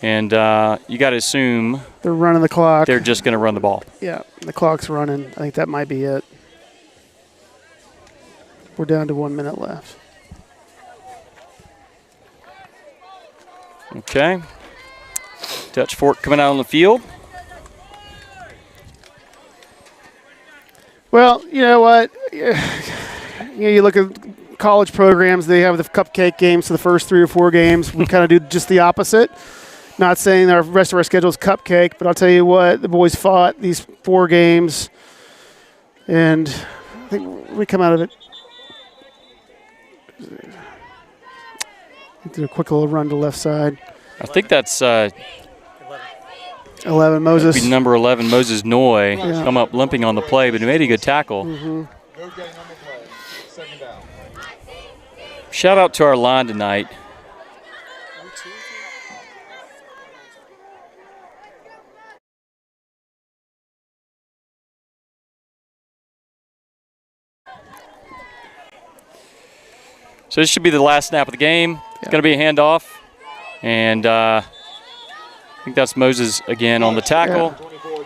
And you got to assume they're running the clock. They're just going to run the ball. Yeah, the clock's running. I think that might be it. We're down to 1 minute left. Okay. Dutch Fork coming out on the field. Well, you know what? You look at college programs, they have the cupcake games for the first 3 or 4 games. We kind of do just the opposite. Not saying the rest of our schedule is cupcake, but I'll tell you what, the boys fought these 4 games, and I think we come out of it. Did a quick little run to the left side. I think that's 11, Moses. Be number 11, Moses Noy, come up limping on the play, but he made a good tackle. Mm-hmm. Shout out to our line tonight. So this should be the last snap of the game. It's going to be a handoff. And I think that's Moses again on the tackle.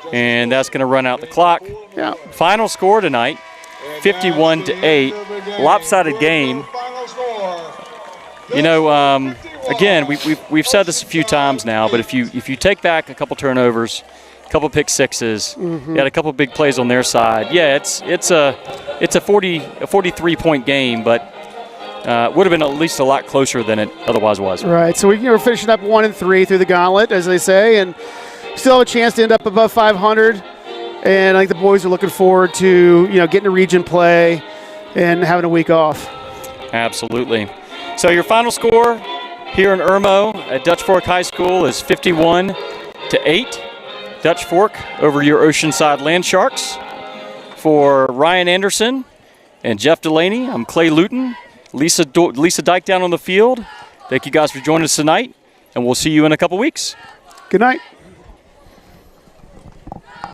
Yeah. And that's going to run out the clock. Yeah. Final score tonight, 51-8. Lopsided game. Again, we've said this a few times now, but if you take back a couple turnovers, a couple pick sixes, you had a couple big plays on their side. Yeah, it's a 43-point game, but would have been at least a lot closer than it otherwise was. Right. So we're finishing up 1-3 through the gauntlet, as they say, and still have a chance to end up above 500. And I think the boys are looking forward to getting to region play and having a week off. Absolutely. So your final score here in Irmo at Dutch Fork High School is 51-8. Dutch Fork over your Oceanside Land Sharks. For Ryan Anderson and Jeff Delaney, I'm Clay Luton. Lisa Dyke down on the field. Thank you guys for joining us tonight. and we'll see you in a couple weeks. Good night.